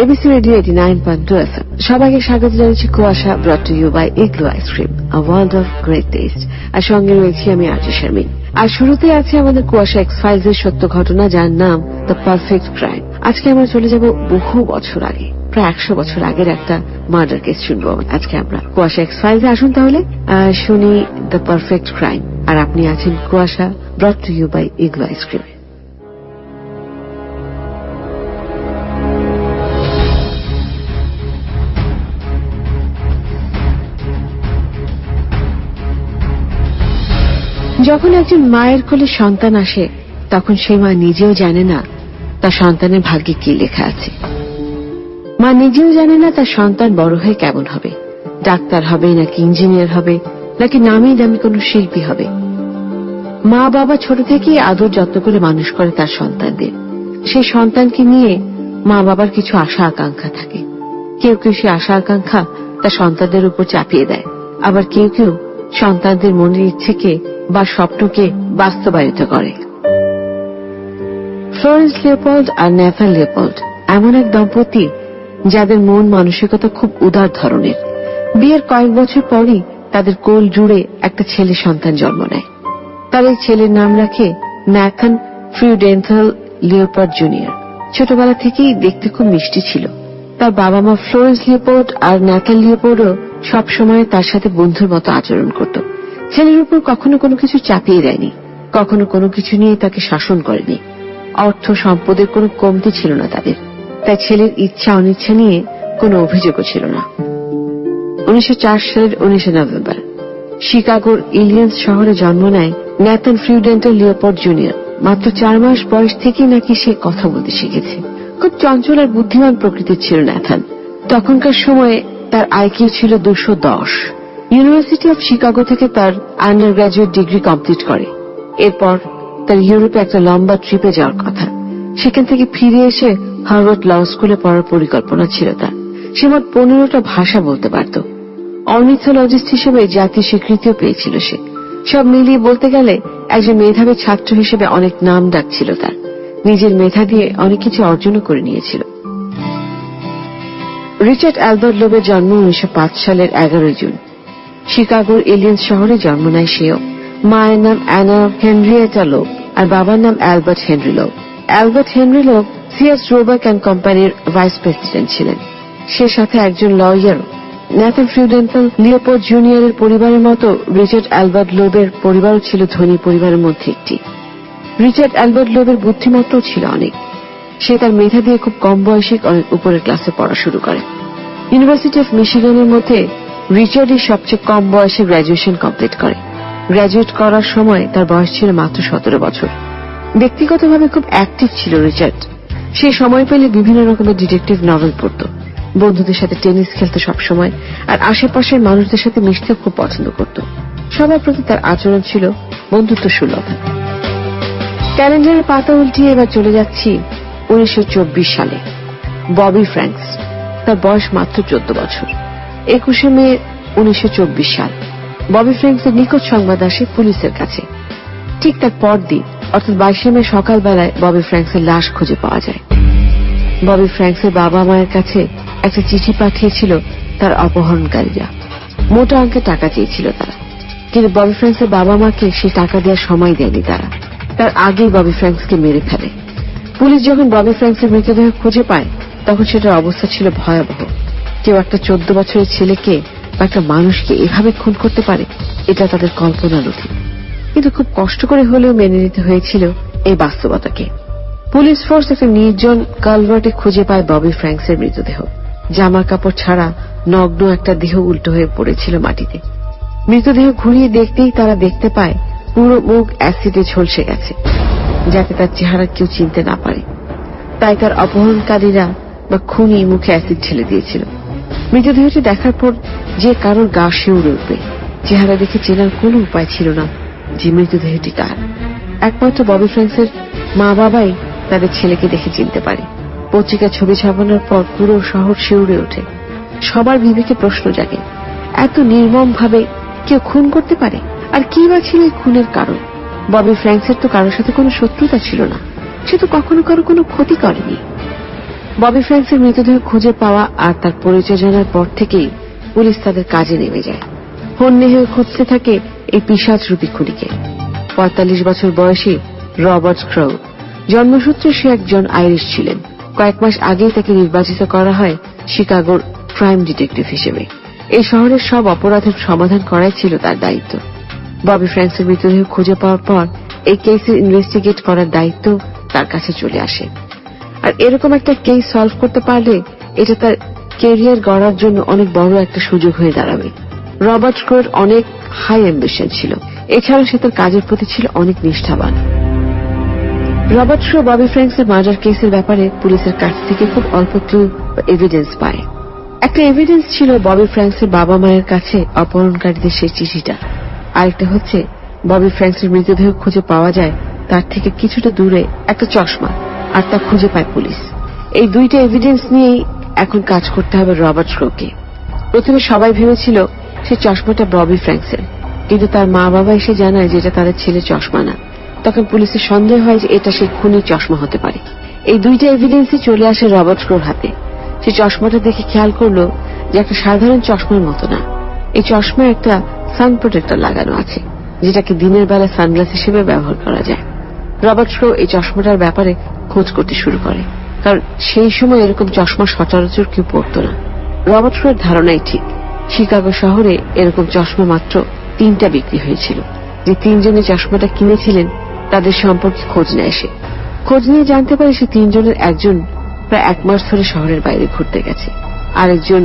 ABC radio 89.2 FM সবাইকে স্বাগত জানাচ্ছি Kuasha brought to you by Igloo ice cream, a world of great taste. আর সঙ্গে রয়েছি আমি আরজে শারমিন। আর শুরুতে আছে আমাদের কুয়াশা এক্স ফাইলস এর সত্য ঘটনা, যার নাম দ্য পারফেক্ট ক্রাইম। আজকে আমরা চলে যাব বহু বছর আগে, প্রায় 100 বছর আগের একটা মার্ডার কেস শুনবো আজকে আমরা কুয়াশা এক্স ফাইলস। আসুন তাহলে শুনি দ্য পারফেক্ট ক্রাইম। আর আপনি আছেন Kuasha brought to you by Igloo ice cream. যখন একজন মায়ের কোলে সন্তান আসে, তখন সেই মা নিজেও জানে না তার সন্তানের ভাগ্যে কি লেখা আছে। মা নিজেও জানে না তার সন্তান বড় হয়ে কেমন হবে, ডাক্তার হবে নাকি ইঞ্জিনিয়ার হবে নাকি নামি দামি কোনো শিল্পী হবে। মা বাবা ছোট থেকেই আদর যত্ন করে মানুষ করে তার সন্তানদের। সেই সন্তানকে নিয়ে মা বাবার কিছু আশা আকাঙ্ক্ষা থাকে। কেউ কেউ সে আশা আকাঙ্ক্ষা তার সন্তানদের উপর চাপিয়ে দেয়, আবার কেউ কেউ সন্তানদের মনের ইচ্ছেকে বা স্বপ্নকে বাস্তবায়িত করে। ফ্লোরেন্স লিওপোল্ড আর ন্যাথান লিওপোল্ড এমন এক দম্পতি যাদের মন মানসিকতা খুব উদার ধরনের। বিয়ের কয়েক বছর পরই তাদের কোল জুড়ে একটা ছেলে সন্তান জন্ম নেয়। তার এই ছেলের নাম রাখে ন্যাথান ফ্রিউডেন্থাল লিওপোল্ড জুনিয়র। ছোটবেলা থেকেই দেখতে খুব মিষ্টি ছিল। তার বাবা মা ফ্লোরেন্স লিওপোল্ড আর ন্যাথান লিওপোল্ডও সবসময় তার সাথে বন্ধুর মতো আচরণ করত। ছেলের উপর কখনো কোনো কিছু চাপিয়ে দেয়নি, কখনো কোনো কিছু নিয়ে তাকে শাসন করেনি। অর্থ সম্পদের কোনো কমতি ছিল না তাদের, তাই ছেলের ইচ্ছা অনিচ্ছা নিয়ে কোনো অভিযোগও ছিল না। 1904 সালের 19 নভেম্বর শিকাগোর ইলিয়ন্স শহরে জন্ম নেয় ন্যাথান ফ্রিউডেন্টাল লিওপোল্ড জুনিয়র। মাত্র 4 মাস বয়স থেকেই নাকি সে কথা বলতে শিখেছে। খুব চঞ্চল আর বুদ্ধিমান প্রকৃতির ছিল ন্যাথান। তখনকার সময়ে তার আইকিউ ছিল 210। ইউনিভার্সিটি অফ শিকাগো থেকে তার আন্ডার গ্রাজুয়েট ডিগ্রি কমপ্লিট করে। এরপর তার ইউরোপে একটা লম্বা ট্রিপে যাওয়ার কথা। সেখান থেকে ফিরে এসে হার্ভার্ড ল স্কুলে পড়ার পরিকল্পনা ছিল তার। সে মোট 15টা ভাষা বলতে পারত। অর্নিথোলজিস্ট হিসেবে জাতীয় স্বীকৃতিও পেয়েছিল সে। সব মিলিয়ে বলতে গেলে একজন মেধাবী ছাত্র হিসেবে অনেক নাম ডাক ছিল তার। নিজের মেধা দিয়ে অনেক কিছু অর্জনও করে নিয়েছিল। রিচার্ড অ্যালবার্ট লোবের জন্ম 1905 সালের 11 জুন। শিকাগোর ইলিয়ন্স শহরে জন্ম নেয় সেও। মায়ের নাম অ্যানা হেনরিয়েটা লোব আর বাবার নাম Albert Henry Loeb. Albert Henry Loeb সিএস রোবাক অ্যান্ড কোম্পানির ভাইস প্রেসিডেন্ট ছিলেন। সে সাথে একজন লয়ারও। ন্যাথান ফ্রিউডেন্টাল লিওপোল্ড জুনিয়রের পরিবারের মতো রিচার্ড অ্যালবার্ট লোবের পরিবারও ছিল ধনী পরিবারের মধ্যে একটি। রিচার্ড অ্যালবার্ট লোবের বুদ্ধিমত্তাও ছিল অনেক। সে তার মেধা দিয়ে খুব কম বয়সে অনেক উপরের ক্লাসে পড়া শুরু করে। ইউনিভার্সিটি অফ মিশিগানের মধ্যে রিচার্ডই সবচেয়ে কম বয়সে গ্র্যাজুয়েশন কমপ্লিট করে। গ্র্যাজুয়েট করার সময় তার বয়স ছিল মাত্র 17 বছর। ব্যক্তিগতভাবে খুব অ্যাক্টিভ ছিল রিচার্ড। সে সময় পেলে বিভিন্ন রকমের ডিটেকটিভ নভেল পড়ত, বন্ধুদের সাথে টেনিস খেলত সবসময়, আর আশেপাশের মানুষদের সাথে মিশতে খুব পছন্দ করত। সবার প্রতি তার আচরণ ছিল বন্ধুত্ব সুলভ। ক্যালেন্ডারের পাতা উল্টিয়ে এবার চলে যাচ্ছি 1924 সালে। ববি ফ্র্যাঙ্কস, তার বয়স মাত্র 14 বছর। 21 মে 1924 সাল ববি ফ্র্যাঙ্কসের নিখোঁজ সংবাদ আসে পুলিশের কাছে। ঠিক তার পরদিন অর্থাৎ 22 মে সকালবেলায় ববি ফ্র্যাঙ্কসের লাশ খুঁজে পাওয়া যায়। ববি ফ্র্যাঙ্কসের বাবা মায়ের কাছে একটা চিঠি পাঠিয়েছিল তার অপহরণকারীরা। মোটা অঙ্কের টাকা চেয়েছিল তারা, কিন্তু ববি ফ্র্যাঙ্কসের বাবা মাকে সেই টাকা দেওয়ার সময় দেয়নি তারা। তার আগেই ববি ফ্র্যাঙ্কসকে মেরে ফেলে। পুলিশ যখন ববি ফ্র্যাঙ্কসের মৃতদেহ খুঁজে পায়, তখন সেটার অবস্থা ছিল ভয়াবহ। কেউ একটা 14 বছরের ছেলেকে বা একটা মানুষকে এভাবে খুন করতে পারে, এটা তাদের কল্পনার অতীত। কিন্তু খুব কষ্ট করে হলেও মেনে নিতে হয়েছিল এই বাস্তবতাকে। পুলিশ ফোর্স একটা নির্জন কালভার্টে খুঁজে পায় ববি ফ্র্যাঙ্কসের মৃতদেহ। জামা কাপড় ছাড়া নগ্ন একটা দেহ উল্টো হয়ে পড়েছিল মাটিতে। মৃতদেহ ঘুরিয়ে দেখতেই তারা দেখতে পায় পুরো মুখ অ্যাসিডে ঝলসে গেছে, যাতে তার চেহারা কেউ চিনতে না পারে। তাই তার অপহরণকারীরা বা খুনি মুখে অ্যাসিড ঢেলে দিয়েছিল। মৃতদেহটি দেখার পর যে কারোর গা শিউরে উঠবে। চেহারা দেখে চেনার কোনো উপায় ছিল না যে মৃতদেহটি কার। একমাত্র ববি ফ্র্যাঙ্কসের মা বাবাই তাদের ছেলেকে দেখে চিনতে পারে। পত্রিকা ছবি ছাপানোর পর পুরো শহর শিউরে ওঠে। সবার বিবেকে প্রশ্ন জাগে, এত নির্মম ভাবে কেউ খুন করতে পারে? আর কি বা ছিল এই খুনের কারণ? ববি ফ্র্যাঙ্কসের তো কারোর সাথে কোনো শত্রুতা ছিল না। সে তো কখনো কারো কোনো ক্ষতি করেনি। ববি ফ্র্যাঙ্কসের মৃতদেহ খুঁজে পাওয়া আর তার পরিচয় জানার পর থেকেই পুলিশ তাদের কাজে নেমে যায়। হন্যে হয়ে খুঁজতে থাকে এই পিশাচরূপী খুনিকে। ৪৫ বছর বয়সী রবার্ট ক্রো। জন্মসূত্রে সে একজন আইরিশ ছিলেন। কয়েক মাস আগেই তাকে নির্বাচিত করা হয় শিকাগোর ক্রাইম ডিটেকটিভ হিসেবে। এই শহরের সব অপরাধের সমাধান করাই ছিল তার দায়িত্ব। ববি ফ্র্যাঙ্কসের মৃতদেহ খুঁজে পাওয়ার পর এই কেসের ইনভেস্টিগেট করার দায়িত্ব তার কাছে চলে আসে। আর এরকম একটা কেস সলভ করতে পারলে এটা তার ক্যারিয়ার গড়ার জন্য অনেক বড় একটা সুযোগ হয়ে দাঁড়াবে। রবার্ট ক্রোর অনেক হাই অ্যাম্বিশন ছিল। এছাড়াও সে তার কাজের প্রতি ছিল অনেক নিষ্ঠাবান। রবার্ট ক্রো ববি ফ্র্যাঙ্কসের মার্ডার কেসের ব্যাপারে পুলিশের কাছ থেকে খুব অল্প ক্লু বা এভিডেন্স পায়। একটা এভিডেন্স ছিল ববি ফ্র্যাঙ্কসের বাবা মায়ের কাছে অপহরণকারীদের সেই চিঠিটা। আরেকটা হচ্ছে ববি ফ্র্যাঙ্কসের মৃতদেহ খুঁজে পাওয়া যায় তার থেকে কিছুটা দূরে একটা চশমা, আর তা খুঁজে পায় পুলিশ। এই দুইটা এভিডেন্স নিয়েই এখন কাজ করতে হবে রবার্ট ক্রোকে। প্রথমে সবাই ভেবেছিল সে চশমাটা ববি ফ্র্যাঙ্কসের, কিন্তু তার মা বাবা এসে জানায় যে এটা তাদের ছেলে চশমা না। তখন পুলিশের সন্দেহ হয় যে এটা সেই খুনির চশমা হতে পারে। এই দুইটা এভিডেন্সই চলে আসে রবার্ট ক্রোর হাতে। সে চশমাটা দেখে খেয়াল করলো যে একটা সাধারণ চশমার মতো না, এই চশমায় একটা সান প্রোটেক্টর লাগানো আছে, যেটাকে দিনের বেলা সানগ্লাস হিসেবে ব্যবহার করা যায়। রবার্ট ক্রো এই চশমাটার ব্যাপারে খোঁজ করতে শুরু করে, কারণ সেই সময় এরকম চশমা সচরাচর কেউ পরত না। রবার্ট ক্রোর ধারণাই ঠিক। শিকাগো শহরে এরকম চশমা মাত্র 3টা বিক্রি হয়েছিল। যে 3 জনে চশমাটা কিনেছিলেন তাদের সম্পর্কে খোঁজ নেয় সে। খোঁজ নিয়ে জানতে পারে সে 3 জনের একজন প্রায় 1 মাস ধরে শহরের বাইরে ঘুরতে গেছে। আরেকজন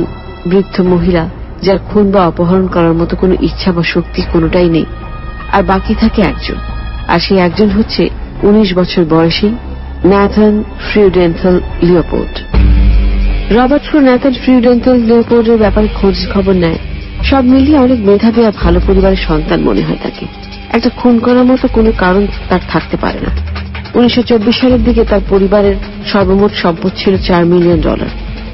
বৃদ্ধ মহিলা, যার খুন বা অপহরণ করার মতো কোনো ইচ্ছা বা শক্তি কোনোটাই নেই। আর বাকি থাকে একজন, আর সেই একজন হচ্ছে 19 বছর বয়সী ন্যাথান ফ্রিউডেন্থেল লিওপোল্ড। রবার্ট ক্রো ন্যাথান ফ্রিউডেন্থেল লিওপোল্ডের ব্যাপারে খোঁজ খবর নেয়। সব মিলিয়ে অনেক মেধাবী আর ভালো পরিবারের সন্তান মনে হয় তাকে। একটা খুন করার মতো কোনো কারণ তার থাকতে পারে না। 1924 সালের দিকে তার পরিবারের সর্বমোট সম্পদ ছিল $4 মিলিয়ন।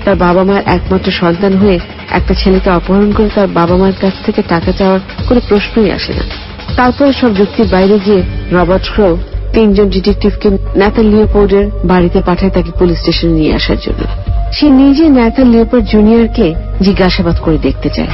তার বাবা মায়ের একমাত্র সন্তান হয়ে একটা ছেলেকে অপহরণ করে তার বাবা মায়ের কাছ থেকে টাকা চাওয়ার কোনো প্রশ্নই আসে না। তারপরে সব যুক্তির বাইরে গিয়ে রবার্ট ক্রো 3 জন ডিটেকটিভকে ন্যাথান লিওপোল্ডের বাড়িতে পাঠায় তাকে পুলিশ স্টেশনে নিয়ে আসার জন্য। সে নিজে ন্যাথান লিওপোল্ড জুনিয়রকে জিজ্ঞাসাবাদ করে দেখতে চায়।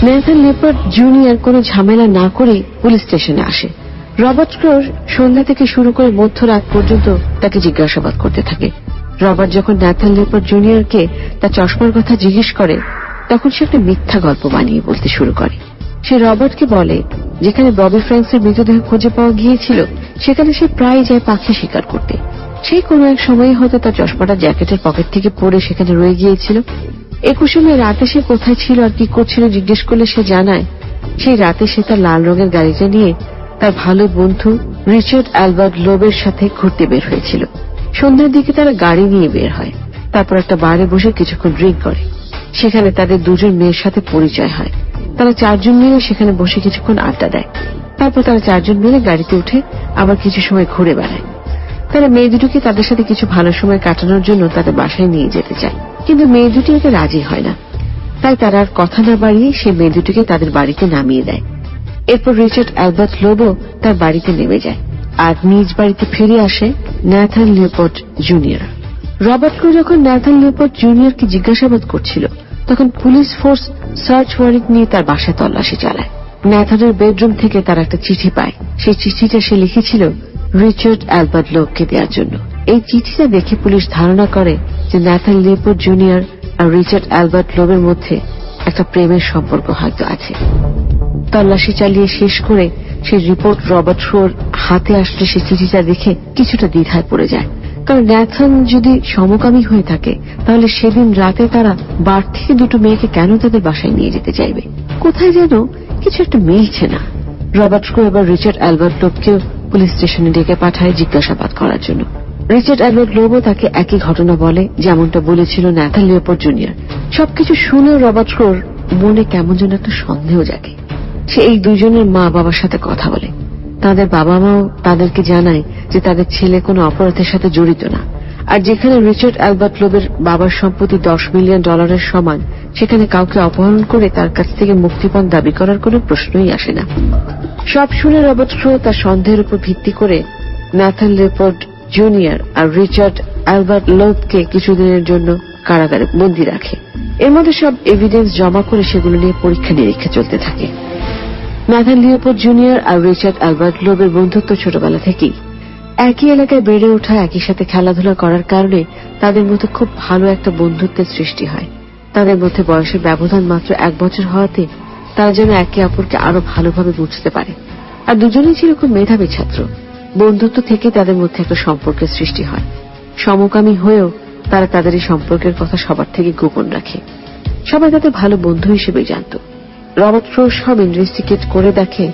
ন্যাথান লিওপোল্ড জুনিয়র কোনো ঝামেলা না করে পুলিশ স্টেশনে আসে। রবার্ট ক্রো সন্ধ্যা থেকে শুরু করে মধ্যরাত পর্যন্ত তাকে জিজ্ঞাসাবাদ করতে থাকে। রবার্ট যখন ন্যাথান লিওপোল্ড জুনিয়রকে তার চশমার কথা জিজ্ঞেস করে, তখন সে একটা মিথ্যা গল্প বানিয়ে বলতে শুরু করে। সে রবার্টকে বলে যেখানে ববি ফ্র্যাঙ্কসের মৃতদেহ খুঁজে পাওয়া গিয়েছিল সেখানে সে প্রায় যায় পাখি শিকার করতে। সেই কোনো এক সময়ে হয়তো তার চশমাটা জ্যাকেটের পকেট থেকে পড়ে সেখানে রয়ে গিয়েছিল। 21 মে রাতে সে কোথায় ছিল আর কি করছিল জিজ্ঞেস করলে সে জানায় সেই রাতে সে তার লাল রঙের গাড়িটা নিয়ে তার ভালো বন্ধু রিচার্ড অ্যালবার্ট লোবের সাথে ঘুরতে বের হয়েছিল। সন্ধ্যার দিকে তারা গাড়ি নিয়ে বের হয়। তারপর একটা বারে বসে কিছুক্ষণ ড্রিঙ্ক করে। সেখানে তাদের 2 জন মেয়ের সাথে পরিচয় হয়। তারা 4 জন মিলে সেখানে বসে কিছুক্ষণ আড্ডা দেয়। তারপর তারা 4 জন মিলে গাড়িতে উঠে আবার কিছু সময় ঘুরে বেড়ায়। তারা মেয়ে দুটোকে তাদের সাথে কিছু ভালো সময় কাটানোর জন্য তাদের বাসায় নিয়ে যেতে চায়, কিন্তু মেয়ে দুটি এতে রাজি হয় না। তাই তারা আর কথা না বাড়িয়ে সে মেয়ে দুটিকে তাদের বাড়িতে নামিয়ে দেয়। এরপর রিচার্ড অ্যালবার্ট লোবো তার বাড়িতে নেমে যায় আর নিজ বাড়িতে ফিরে আসে ন্যাথান লিওপোল্ড জুনিয়র। রবার্ট ক্রো যখন ন্যাথান লিওপোল্ড জুনিয়রকে জিজ্ঞাসাবাদ করছিল তখন পুলিশ ফোর্স সার্চ ওয়ারেন্ট নিয়ে তার বাসায় তল্লাশি চালায়। ন্যাথানের বেডরুম থেকে তারা একটা চিঠি পায়। সেই চিঠিটা সে লিখেছিল রিচার্ড অ্যালবার্ট লোবকে দেওয়ার জন্য। এই চিঠিটা দেখে পুলিশ ধারণা করে যে ন্যাথান লিওপোল্ড জুনিয়র আর রিচার্ড অ্যালবার্ট লোবের মধ্যে একটা প্রেমের সম্পর্ক হয়তো আছে। তল্লাশি চালিয়ে শেষ করে সেই রিপোর্ট রবার্ট ক্রোর হাতে আসলে সে চিঠিটা দেখে কিছুটা দ্বিধায় পড়ে যায়। কারণ ন্যাথান যদি সমকামী হয়ে থাকে তাহলে সেদিন রাতে তারা বার থেকে 2টো মেয়েকে কেন তাদের বাসায় নিয়ে যেতে চাইবে? কোথায় যেন কিছু একটা মিলছে না। রবার্ট ক্রো এবার রিচার্ড অ্যালবার্ট লোবকেও পুলিশ স্টেশনে ডেকে পাঠায় জিজ্ঞাসাবাদ করার জন্য। রিচার্ড অ্যালবার্ট লোবও তাকে একই ঘটনা বলে যেমনটা বলেছিল ন্যাথান লিওপোল্ড জুনিয়র। সবকিছু শুনেও রবার্ট ক্রোর মনে কেমন যেন একটা সন্দেহ জাগে। সে এই দুজনের মা বাবার সাথে কথা বলে। তাদের বাবা মাও তাদেরকে জানায় যে তাদের ছেলে কোনো অপরাধের সাথে জড়িত না। আর যেখানে রিচার্ড অ্যালবার্ট লোবের বাবার সম্পত্তি $10 মিলিয়ন সমান, সেখানে কাউকে অপহরণ করে তার কাছ থেকে মুক্তিপণ দাবি করার কোনো প্রশ্নই আসে না। সব শুনে রবার্ট ক্রো তার সন্দেহের উপর ভিত্তি করে ন্যাথান লিওপোল্ড জুনিয়র আর রিচার্ড অ্যালবার্ট লোবকে কিছুদিনের জন্য কারাগারে বন্দী রাখে। এর মধ্যে সব এভিডেন্স জমা করে সেগুলো নিয়ে পরীক্ষা নিরীক্ষা চলতে থাকে। ন্যাথান লিওপোল্ড জুনিয়র আর রিচার্ড অ্যালবার্ট লোবের বন্ধুত্ব ছোটবেলা থেকেই। একই এলাকায় বেড়ে ওঠা, একই সাথে খেলাধুলা করার কারণে তাদের মধ্যে খুব ভালো একটা বন্ধুত্বের সৃষ্টি হয়। তাদের মধ্যে বয়সের ব্যবধান মাত্র 1 বছর হওয়াতে তারা যেন একে অপরকে আরো ভালোভাবে বুঝতে পারে। আর দুজনেই ছিল খুব মেধাবী ছাত্র। বন্ধুত্ব থেকে তাদের মধ্যে একটা সম্পর্কের সৃষ্টি হয়। সমকামী হয়েও তারা তাদের এই সম্পর্কের কথা সবার থেকে গোপন রাখে। সবাই তাদের ভালো বন্ধু হিসেবেই জানত। রবার্ট ক্রো সব ইনভেস্টিগেট করে দেখে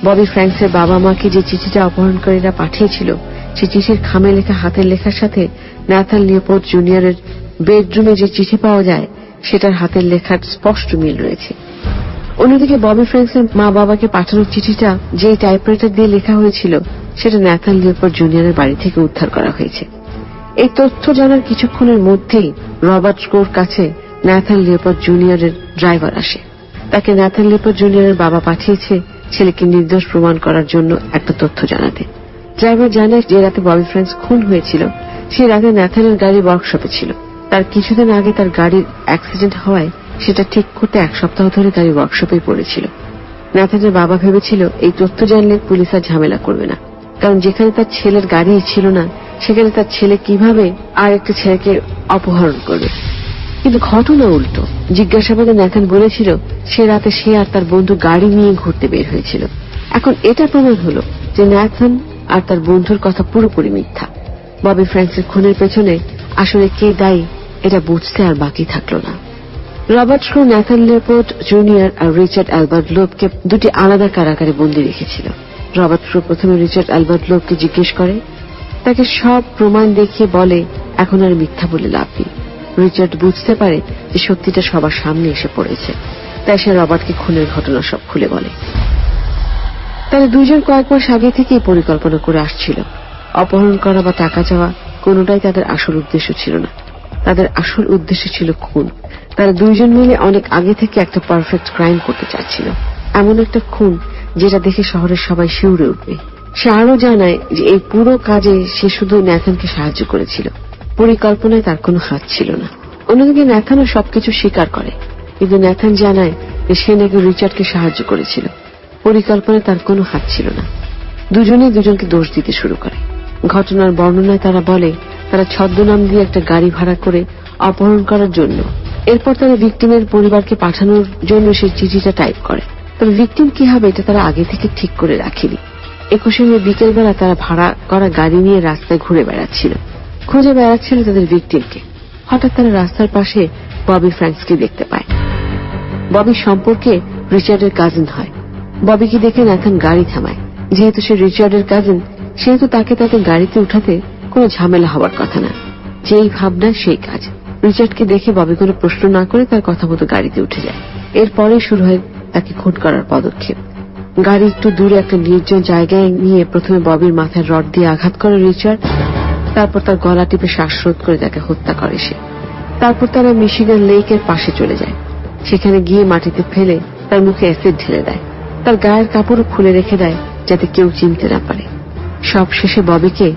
ববি ফ্র্যাঙ্কসের বাবা মাকে যে চিঠিটা অপহরণকারীরা পাঠিয়েছিল, সেই চিঠির খামে লেখা হাতের লেখার সাথে ন্যাথান লিওপোল্ড জুনিয়রের বেডরুমে যে চিঠি পাওয়া যায় সেটার হাতের লেখার স্পষ্ট মিল রয়েছে। অন্যদিকে ববি ফ্র্যাঙ্কসের মা বাবাকে পাঠানোর চিঠিটা যে টাইপরাইটার দিয়ে লেখা হয়েছিল সেটা ন্যাথান লিওপোল্ড জুনিয়রের বাড়ি থেকে উদ্ধার করা হয়েছে। এই তথ্য জানার কিছুক্ষণের মধ্যেই রবার্ট ক্রোর কাছে ন্যাথান লিওপোল্ড জুনিয়রের ড্রাইভার আসে। তাকে ন্যাথান লিওপোল্ড জুনিয়রের বাবা পাঠিয়েছে ছেলেকে নির্দোষ প্রমাণ করার জন্য একটা তথ্য জানাতে। ড্রাইভার জানে যে রাতে ববি ফ্র্যাঙ্কস খুন হয়েছিল সেই রাতে ন্যাথানের গাড়ি ওয়ার্কশপে ছিল। তার কিছুদিন আগে তার গাড়ির অ্যাক্সিডেন্ট হওয়ায় সেটা ঠিক করতে 1 সপ্তাহ ধরে গাড়ি ওয়ার্কশপেই পড়েছিল। ন্যাথানের বাবা ভেবেছিল এই তথ্য জানলে পুলিশ আর ঝামেলা করবে না, কারণ যেখানে তার ছেলের গাড়ি ছিল না সেখানে তার ছেলে কিভাবে আর একটা ছেলেকে অপহরণ করবে। কিন্তু ঘটনা উল্টো। জিজ্ঞাসাবাদে ন্যাথান বলেছিল সে রাতে সে আর তার বন্ধু গাড়ি নিয়ে ঘুরতে বের হয়েছিল। এখন এটা প্রমাণ হলো যে ন্যাথান আর তার বন্ধুর কথা পুরোপুরি মিথ্যা। ববি ফ্র্যাঙ্কসের খুনের পেছনে আসলে কে দায়ী এটা বুঝতে আর বাকি থাকলো না। রবার্ট ক্রো ন্যাথান লিওপোল্ড জুনিয়র আর রিচার্ড অ্যালবার্ট লোবকে দুটি আলাদা কারাগারে বন্দী রেখেছিল। রবার্ট ক্রো প্রথমে রিচার্ড অ্যালবার্ট লোবকে জিজ্ঞেস করে, তাকে সব প্রমাণ দেখিয়ে বলে এখন আর মিথ্যা বলে লাভ নেই। রিচার্ড বুঝতে পারে যে সত্যিটা সবার সামনে এসে পড়েছে, তাই সে রবার্টকে খুনের ঘটনা সব খুলে বলে। তারা দুজন কয়েক মাস আগে থেকেই পরিকল্পনা করে আসছিল। অপহরণ করা বা টাকা চাওয়া কোনোটাই তাদের আসল উদ্দেশ্য ছিল না। তাদের আসল উদ্দেশ্য ছিল খুন। তারা দুইজন মিলে অনেক আগে থেকে একটা পারফেক্ট ক্রাইম করতে চাচ্ছিল, এমন একটা খুন যেটা দেখে শহরের সবাই শিউরে উঠবে। সে আরো জানায় যে এই পুরো কাজে সে শুধু ন্যাথানকে সাহায্য করেছিল, পরিকল্পনায় তার কোনো হাত ছিল না। অন্যদিকে ন্যাথানও সবকিছু স্বীকার করে, কিন্তু ন্যাথান জানায় যে সে নাকি রিচার্ডকে সাহায্য করেছিল, পরিকল্পনায় তার কোনো হাত ছিল না। দুজনেই দুজনকে দোষ দিতে শুরু করে। ঘটনার বর্ণনায় তারা বলে তারা ছদ্মনাম দিয়ে একটা গাড়ি ভাড়া করে অপহরণ করার জন্য। এরপর তারা ভিকটিমের পরিবারকে পাঠানোর জন্য সেই চিঠিটা টাইপ করে। তবে ভিকটিম কি হবে এটা তারা আগে থেকে ঠিক করে রাখেনি। 21শে মে বিকেলবেলা তারা ভাড়া করা গাড়ি নিয়ে রাস্তায় ঘুরে বেড়াচ্ছিল, খুঁজে বেড়াচ্ছিল তাদের ভিকটিমকে। হঠাৎ তারা রাস্তার পাশে ববি ফ্র্যাঙ্কসকে দেখতে পায়। ববি সম্পর্কে রিচার্ডের কাজিন হয়। ববিকে দেখে ন্যাথান গাড়ি থামায়। যেহেতু সে রিচার্ডের কাজিন, সেহেতু তাকে তাদের গাড়িতে উঠাতে কোনো ঝামেলা হওয়ার কথা না। যেই ভাবনা সেই কাজ। রিচার্ডকে দেখে ববি কোনো প্রশ্ন না করে তার কথা মতো গাড়িতে উঠে যায়। এরপরে শুরু হয় তাকে খুন করার পদক্ষেপ। গাড়ি একটু দূরে একটা নির্জন জায়গায় নিয়ে প্রথমে ববির মাথায় রড দিয়ে আঘাত করে রিচার্ড, তারপর তার গলা টিপে শ্বাসরোধ করে তাকে হত্যা করে সে। তারপর তারা মিশিগান লেকের পাশে চলে যায়। সেখানে গিয়ে মাটিতে ফেলে তার মুখে অ্যাসিড ঢেলে দেয়। তার গায়ের কাপড়ও খুলে রেখে দেয় যাতে কেউ চিনতে না পারে। সব শেষে ববিকে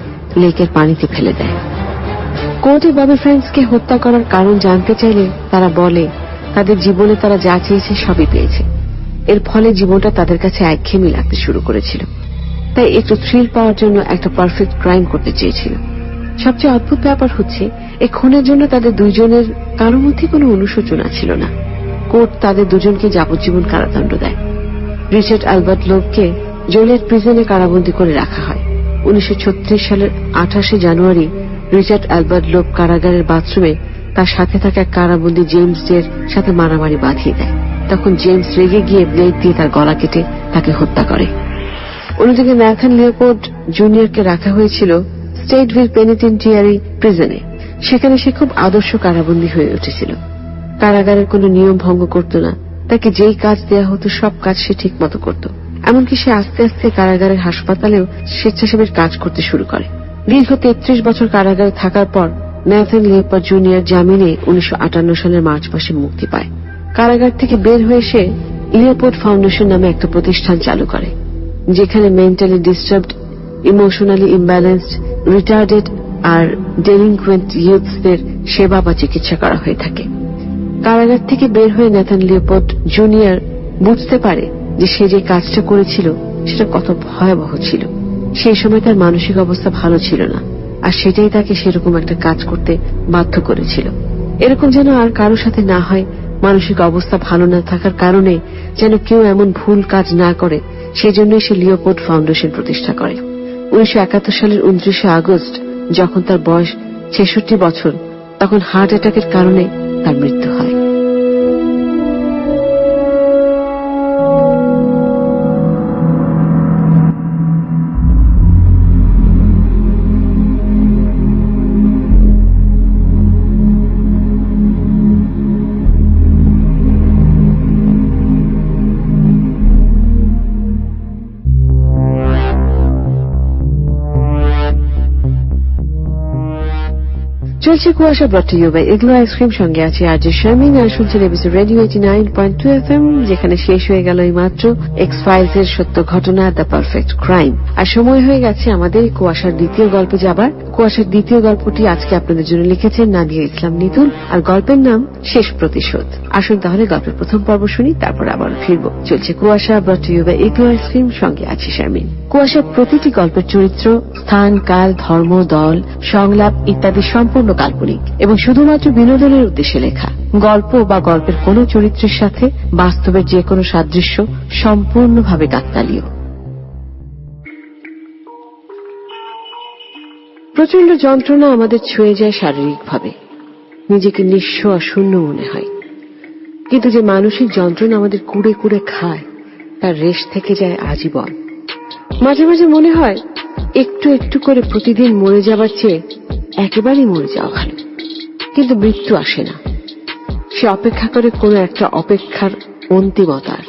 লেকের পানিতে ফেলে দেয়। কোর্টে ববি ফ্র্যাঙ্কসকে হত্যা করার কারণ জানতে চাইলে তারা বলে তাদের জীবনে তারা যা চেয়েছে সবই পেয়েছে। এর ফলে জীবনটা তাদের কাছে একঘেয়েমি লাগতে শুরু করেছিল, তাই একটু থ্রিল পাওয়ার জন্য একটা পারফেক্ট ক্রাইম করতে চেয়েছিল। সবচেয়ে অদ্ভুত ব্যাপার হচ্ছে এই খুনের জন্য তাদের দুইজনের কারো মধ্যে কোনো অনুশোচনা ছিল না। কোর্ট তাদের দুজনকে যাবজ্জীবন কারাদণ্ড দেয়। রিচার্ড অ্যালবার্ট লোবকে জোলিয়েট প্রিজনে কারাবন্দী করে রাখা হয়। 1936 সালের 28শে জানুয়ারি রিচার্ড অ্যালবার্ট লোব কারাগারের বাথরুমে তার সাথে থাকা কারাবন্দী জেমস ডের সাথে মারামারি বাঁধিয়ে দেয়। তখন জেমস রেগে গিয়ে ব্লেড দিয়ে তার গলা কেটে তাকে হত্যা করে। অন্যদিকে ন্যাথান লিওপোল্ড জুনিয়রকে রাখা হয়েছিল স্টেটভিল পেনিটেন্টিয়ারি প্রিজনে। সেখানে সে খুব আদর্শ কারাবন্দী হয়ে উঠেছিল। কারাগারের কোনো নিয়ম ভঙ্গ করত না, তাকে যেই কাজ দেয়া হতো সব কাজ সে ঠিক মতো করত। এমনকি সে আস্তে আস্তে কারাগারের হাসপাতালেও স্বেচ্ছাসেবীর কাজ করতে শুরু করে। দীর্ঘ 33 বছর কারাগারে থাকার পর ন্যাথান লিওপার্ড জুনিয়র জামিনে 1958 সালের মার্চ মাসে মুক্তি পায়। কারাগার থেকে বের হয়ে সে লিওপার্ড ফাউন্ডেশন নামে একটা প্রতিষ্ঠান চালু করে, যেখানে mentally disturbed, emotionally imbalanced, retarded আর ডেলিনকুয়েন্ট ইউথদের সেবা বা চিকিৎসা করা হয়ে থাকে। কারাগার থেকে বের হয়ে ন্যাথান লিওপার্ড জুনিয়র বুঝতে পারে যে সে যে কাজটা করেছিল সেটা কত ভয়াবহ ছিল। সেই সময় তার মানসিক অবস্থা ভালো ছিল না, আর সেটাই তাকে সেরকম একটা কাজ করতে বাধ্য করেছিল। এরকম যেন আর কারোর সাথে না হয়, মানসিক অবস্থা ভালো না থাকার কারণে যেন কেউ এমন ভুল কাজ না করে, সেজন্যই সে লিওপার্ড ফাউন্ডেশন প্রতিষ্ঠা করে। 1971 সালের 29 আগস্ট যখন তার বয়স 66 বছর, তখন হার্ট অ্যাটাকের কারণে তার মৃত্যু হয়। চলছে Kuasha brought you by এগলো ice cream, সঙ্গে আছে আজ শারমিন, আর শুনছেন এবিসি রেডিও 89.2 FM, যেখানে শেষ হয়ে গেল এই মাত্র এক্স ফাইলস এর সত্য ঘটনা দ্য পারফেক্ট ক্রাইম। আর সময় হয়ে গেছে আমাদের কুয়াশার দ্বিতীয় গল্পে যাবার। কুয়াশার দ্বিতীয় গল্পটি আজকে আপনাদের জন্য লিখেছেন নাদিয়া ইসলাম নিতুল, আর গল্পের নাম শেষ প্রতিশোধ। আসুন তাহলে গল্পের প্রথম পর্ব শুনি, তারপর আবার ফিরবো। চলছে Kuasha brought you by এগলো ice cream, সঙ্গে আছে শারমিন। কুয়াশার প্রতিটি গল্পের চরিত্র, স্থান, কাল, ধর্ম, দল, সংলাপ ইত্যাদি সম্পূর্ণ কাল্পনিক এবং শুধুমাত্র বিনোদনের উদ্দেশ্যে লেখা। গল্প বা গল্পের কোন চরিত্রের সাথে বাস্তবের যে কোনো সাদৃশ্য সম্পূর্ণভাবে কাকতালীয়। প্রচন্ড যন্ত্রণা আমাদের ছুঁয়ে যায় শারীরিকভাবে, নিজেকে নিঃস্ব আর শূন্য মনে হয়। কিন্তু যে মানসিক যন্ত্রণা আমাদের কুড়ে কুড়ে খায়, তার রেশ থেকে যায় আজীবন। মাঝে মাঝে মনে হয় একটু একটু করে প্রতিদিন মরে যাবার চেয়ে একেবারেই মরে যাওয়া ভালো। কিন্তু মৃত্যু আসে না, সে অপেক্ষা করে কোনো একটা অপেক্ষার অন্তিমতার,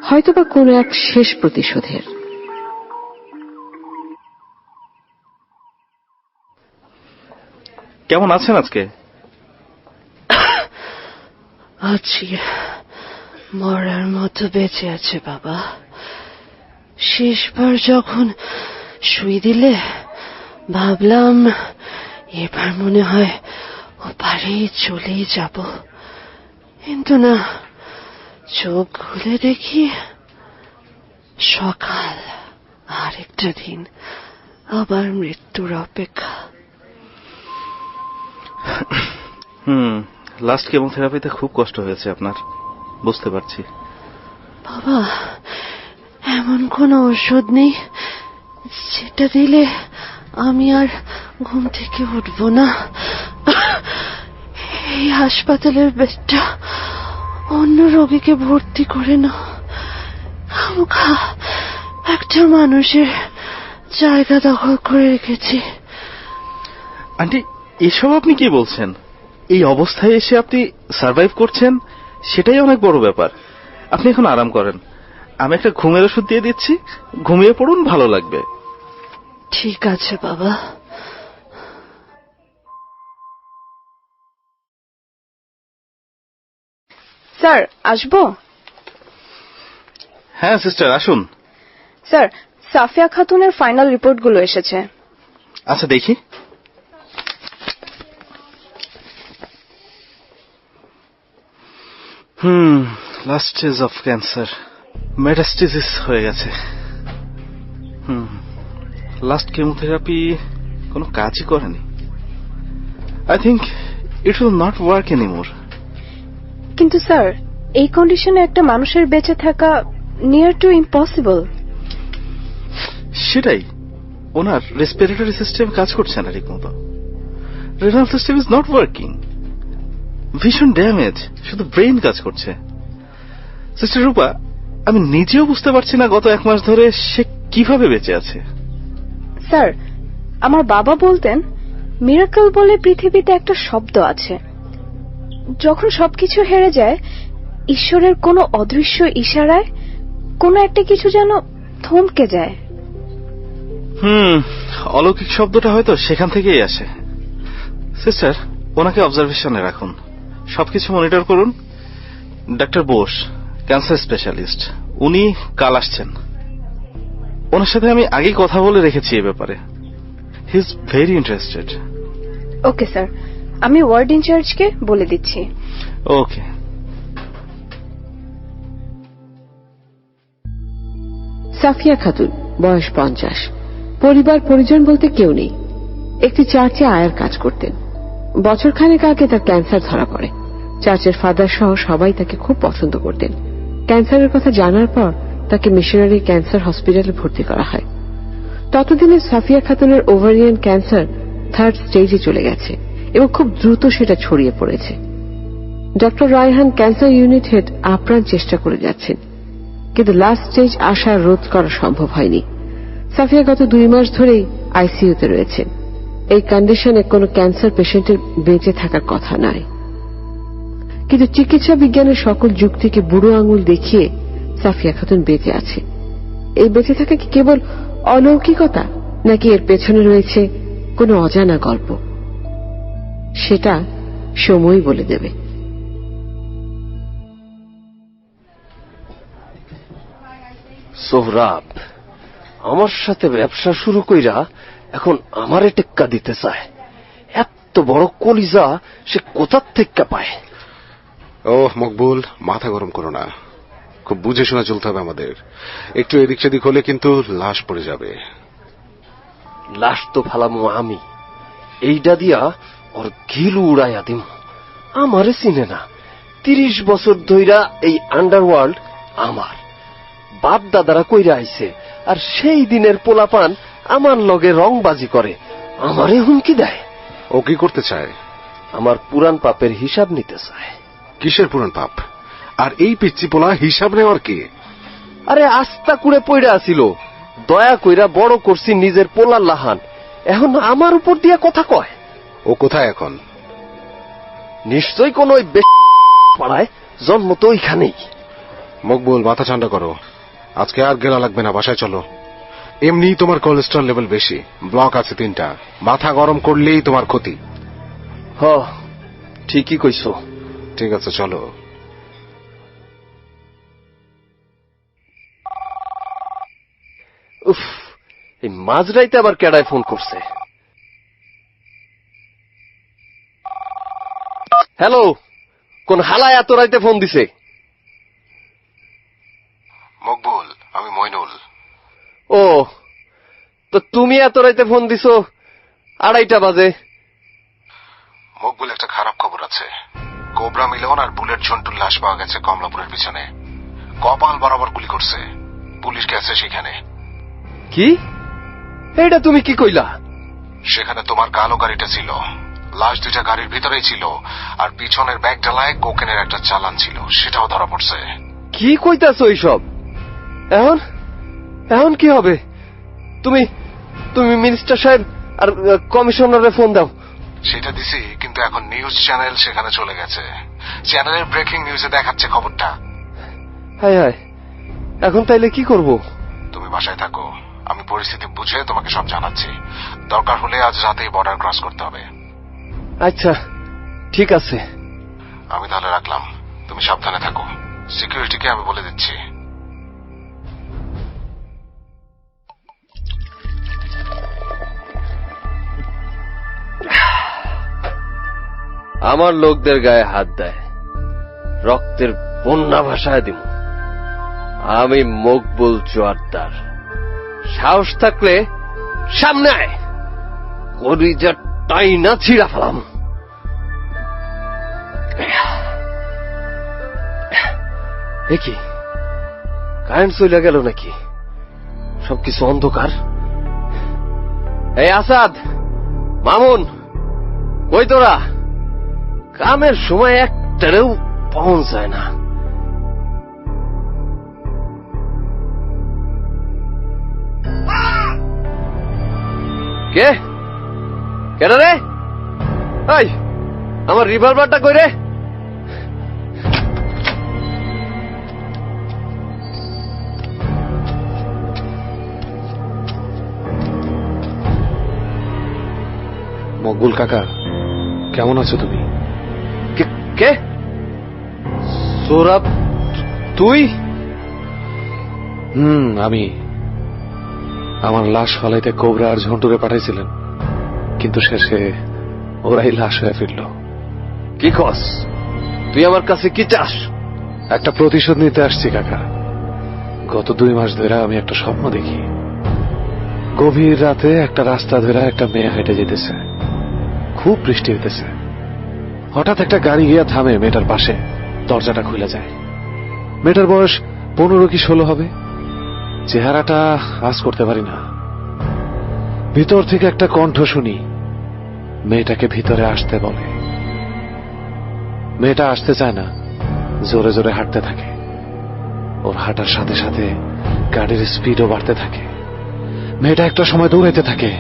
হয়তোবা কোনো এক শেষ প্রতিশোধের। কেমন আছেন আজকে? আছি, মরার মতো বেঁচে আছে বাবা। শেষবার যখন শুই দিলে ভাবলাম এবার মনে হয় ওপারেই চলেই যাব, কিন্তু না, চোখ খুলে দেখি সকাল, আরেকটা দিন, আবার মৃত্যুর অপেক্ষা। লাস্ট কেমোথেরাপিতে খুব কষ্ট হয়েছে আপনার, বুঝতে পারছি। বাবা, এমন কোন ওষুধ নেই যেটা দিলে আমি আর ঘুম থেকে উঠব না? এই হাসপাতালের বেডটা অন্য রোগীকে ভর্তি করে না, একটা মানুষের জায়গা দখল করে রেখেছি। আন্টি, এসব আপনি কি বলছেন? এই অবস্থায় এসে আপনি সার্ভাইভ করছেন, সেটাই অনেক বড় ব্যাপার। আপনি এখন আরাম করেন, আমি একটা ঘুমের ওষুধ দিয়ে দিচ্ছি, ঘুমিয়ে পড়ুন, ভালো লাগবে। ঠিক আছে বাবা। স্যার, আসবো? হ্যাঁ সিস্টার, আসুন। স্যার, সাফিয়া খাতুনের ফাইনাল রিপোর্টগুলো এসেছে। আচ্ছা দেখি। Last stage of cancer, metastasis হয়ে গেছে। লাস্ট কেমোথেরাপি কোনো কাজই করেনি। I think it will not work anymore. কিন্তু স্যার, এই কন্ডিশনে একটা মানুষের বেঁচে থাকা নিয়ার টু ইম্পসিবল। সেটাই, ওনার রেসপিরেটরি সিস্টেম কাজ করছে না ঠিক মতো, renal system is not working, ভীষণ ড্যামেজ, শুধু ব্রেইন কাজ করছে। সিস্টার রূপা, আমি নিজেও বুঝতে পারছি না গত 1 মাস ধরে সে কিভাবে বেঁচে আছে। স্যার, আমার বাবা বলতেন মিরাকল বলে পৃথিবীতে একটা শব্দ আছে, যখন সবকিছু হেরে যায় ঈশ্বরের কোনো অদৃশ্য ইশারায় কোনো একটা কিছু যেন থমকে যায়। অলৌকিক শব্দটা হয়তো সেখান থেকেই আসে। সিস্টার, ওনাকে অবজারভেশনে রাখুন, সবকিছু মনিটর করুন। ডাক্তার বোস, ক্যান্সার স্পেশালিস্ট, উনি কাল আসছেন। ওনার সাথে আমি আগেই কথা বলে রেখেছি এ ব্যাপারে। He is very interested. Okay sir, আমি ওয়ার্ড ইনচার্জকে বলে দিচ্ছি। ওকে। সাফিয়া খাতুন, বয়স 50, পরিবার পরিজন বলতে কেউ নেই। একটি চার্চে আয়ার কাজ করতেন। বছর খানেক আগে তার ক্যান্সার ধরা পড়ে। চার্চের ফাদার সহ সবাই তাকে খুব পছন্দ করতেন। ক্যান্সারের কথা জানার পর তাকে মিশনারি ক্যান্সার হসপিটালে ভর্তি করা হয়। ততদিনে সাফিয়া খাতুনের ওভারিয়ান ক্যান্সার 3rd স্টেজে চলে গেছে এবং খুব দ্রুত সেটা ছড়িয়ে পড়েছে। Doctor Raihan cancer unit head আপ্রাণ চেষ্টা করে যাচ্ছেন, কিন্তু লাস্ট স্টেজ আসা রোধ করা সম্ভব হয়নি। সাফিয়া গত 2 মাস ধরেই আইসিইউতে রয়েছেন। এই কন্ডিশনে কোনো ক্যান্সার পেশেন্টের বেঁচে থাকার কথা নয়, কিন্তু চিকিৎসা বিজ্ঞানের সকল যুক্তিকে বুড়ো আঙুল দেখিয়ে সাফিয়া খাতুন বেঁচে আছে। এই বেঁচে থাকা কি কেবল অলৌকিকতা, নাকি এর পেছনে রয়েছে কোনো অজানা গল্প? সেটা সময় বলে দেবে। সোহরাব আমার সাথে ব্যবসা শুরু কইরা এখন আমারে টেক্কা দিতে চায়। এত বড় কলিজা সে কোথার থেকে পায়? ও মকবুল, মাথা গরম করো না, খুব বুঝে শুনে চলতে হবে আমাদের। একটু এদিক সেদিক হলে কিন্তু লাশ পড়ে যাবে। লাশ তো ফালামু আমি, এইটা দিয়া ওর ঘিলু উড়াইয়া দিম। আমারে চিনে না, 30 বছর ধইরা এই আন্ডারওয়ার্ল্ড আমার বাপ দাদারা কইরা আইছে, আর সেই দিনের পোলাপান আমার লগে রংবাজি করে, আমারে হুমকি দেয়। ও কি করতে চায়? আমার পুরান পাপের হিসাব নিতে চায়। কিসের পুরান পাপ? আর এই পিচ্চি পোলা হিসাব নেওয়ার কি? আরে আস্তা কুড়ে পইরা আসিল, দয়া কইরা বড় করছি নিজের পোলার লাহান, এখন আমার উপর দিয়া কথা কয়। ও কোথায় এখন? নিশ্চয় কোন ওই পাড়ায়, জন্ম তো ওইখানেই। মকবুল, মাথা ঠান্ডা করো, আজকে আর গেলা লাগবে না, বাসায় চলো। এমনি তোমার কোলেস্ট্রল লেভেল বেশি, ব্লক আছে 3টা, মাথা গরম করলেই তোমার ক্ষতি। হ, ঠিকই কইছো। ঠিক আছে, চলো। উফ, এই মাঝরাইতে আবার কেডায় ফোন করছে? হ্যালো, কোন হালায় এত রাইতে ফোন দিছে? মকবুল, আমি মইনুল। ও, তো তুমি এত রাইতে ফোন দিছো? 2:30 বাজে। মকবুল, একটা খারাপ খবর আছে। কোবরা মিলন আর বুলেট ঝন্টুর লাশ পাওয়া গেছে কমলাপুরের পিছনে। কপাল বরাবর গুলি করছে, পুলিশ গেছে সেখানে। কি? এটা তুমি কি কইলা? সেখানে তোমার কালো গাড়িটা ছিল, লাশ 2টা গাড়ির ভিতরেই ছিল, আর পিছনের ব্যাগ ডালায় কোকেনের একটা চালান ছিল, সেটাও ধরা পড়ছে। কি কইতাছো এইসব? এখন এখন কি হবে? তুমি তুমি মিনিস্টার সাহেব আর কমিশনারে ফোন দাও। সেটা দিছি, কিন্তু এখন নিউজ চ্যানেল সেখানে চলে গেছে। চ্যানেলের ব্রেকিং নিউজে দেখাচ্ছে খবরটা। হায় হায়, এখন তাইলে কি করব? তুমি বাসায় থাকো, আমি পরিস্থিতি বুঝে তোমাকে সব জানাচ্ছি। দরকার হলে আজ রাতেই বর্ডার ক্রস করতে হবে। আচ্ছা, ঠিক আছে। আমি তাহলে রাখলাম, তুমি সাবধানে থাকো। সিকিউরিটিকে আমি বলে দিচ্ছি। আমার লোকদের গায়ে হাত দেয়, রক্তের বন্যা ভাসায় দিব। আমি মকবুল জোয়ারদার, সাহস থাকলে সামনে আয়, কলিজা টাইনা ছিঁড়া ফেলাম। এ কি, কারেন্ট চলে গেল নাকি? সবকিছু অন্ধকার। এই আসাদ, মামুন, কই তোরা? কামের সময় একটারেও পাওয়া যায় না। কে কেন রে? এই, আমার রিভলভারটা কই রে? মকবুল কাকা, কেমন আছো তুমি? কে? সোহরাব, তুই? আমি। আমার লাশ ফালাইতে কোবরা আর ঝন্টুরে পাঠাইছিলেন, কিন্তু শেষে ওরাই লাশ হয়ে ফিরল। কি কস? তুই আমার কাছে কি চাস? একটা প্রতিশোধ নিতে আসছি কাকা। গত 2 মাস ধরে আমি একটা স্বপ্ন দেখি। গভীর রাতে একটা রাস্তা ধরে একটা মেয়ে হেঁটে যেতেছে, খুব বৃষ্টি হইতেছে। হঠাৎ একটা গাড়ি গিয়া থামে মেয়েটার পাশে, দরজাটা খুলে যায়। মেয়েটার বয়স 15 কি 16 হবে। চেহারাটা আজ করতে পারি না। ভিতর থেকে একটা কণ্ঠ শুনি, মেয়েটাকে ভিতরে আসতে বলে। মেয়েটা আসতে চায় না, জোরে জোরে হাঁটতে থাকে। ওর হাঁটার সাথে সাথে গাড়ির স্পিডও বাড়তে থাকে। মেয়েটা একটা সময় দৌড়াইতে থাকে।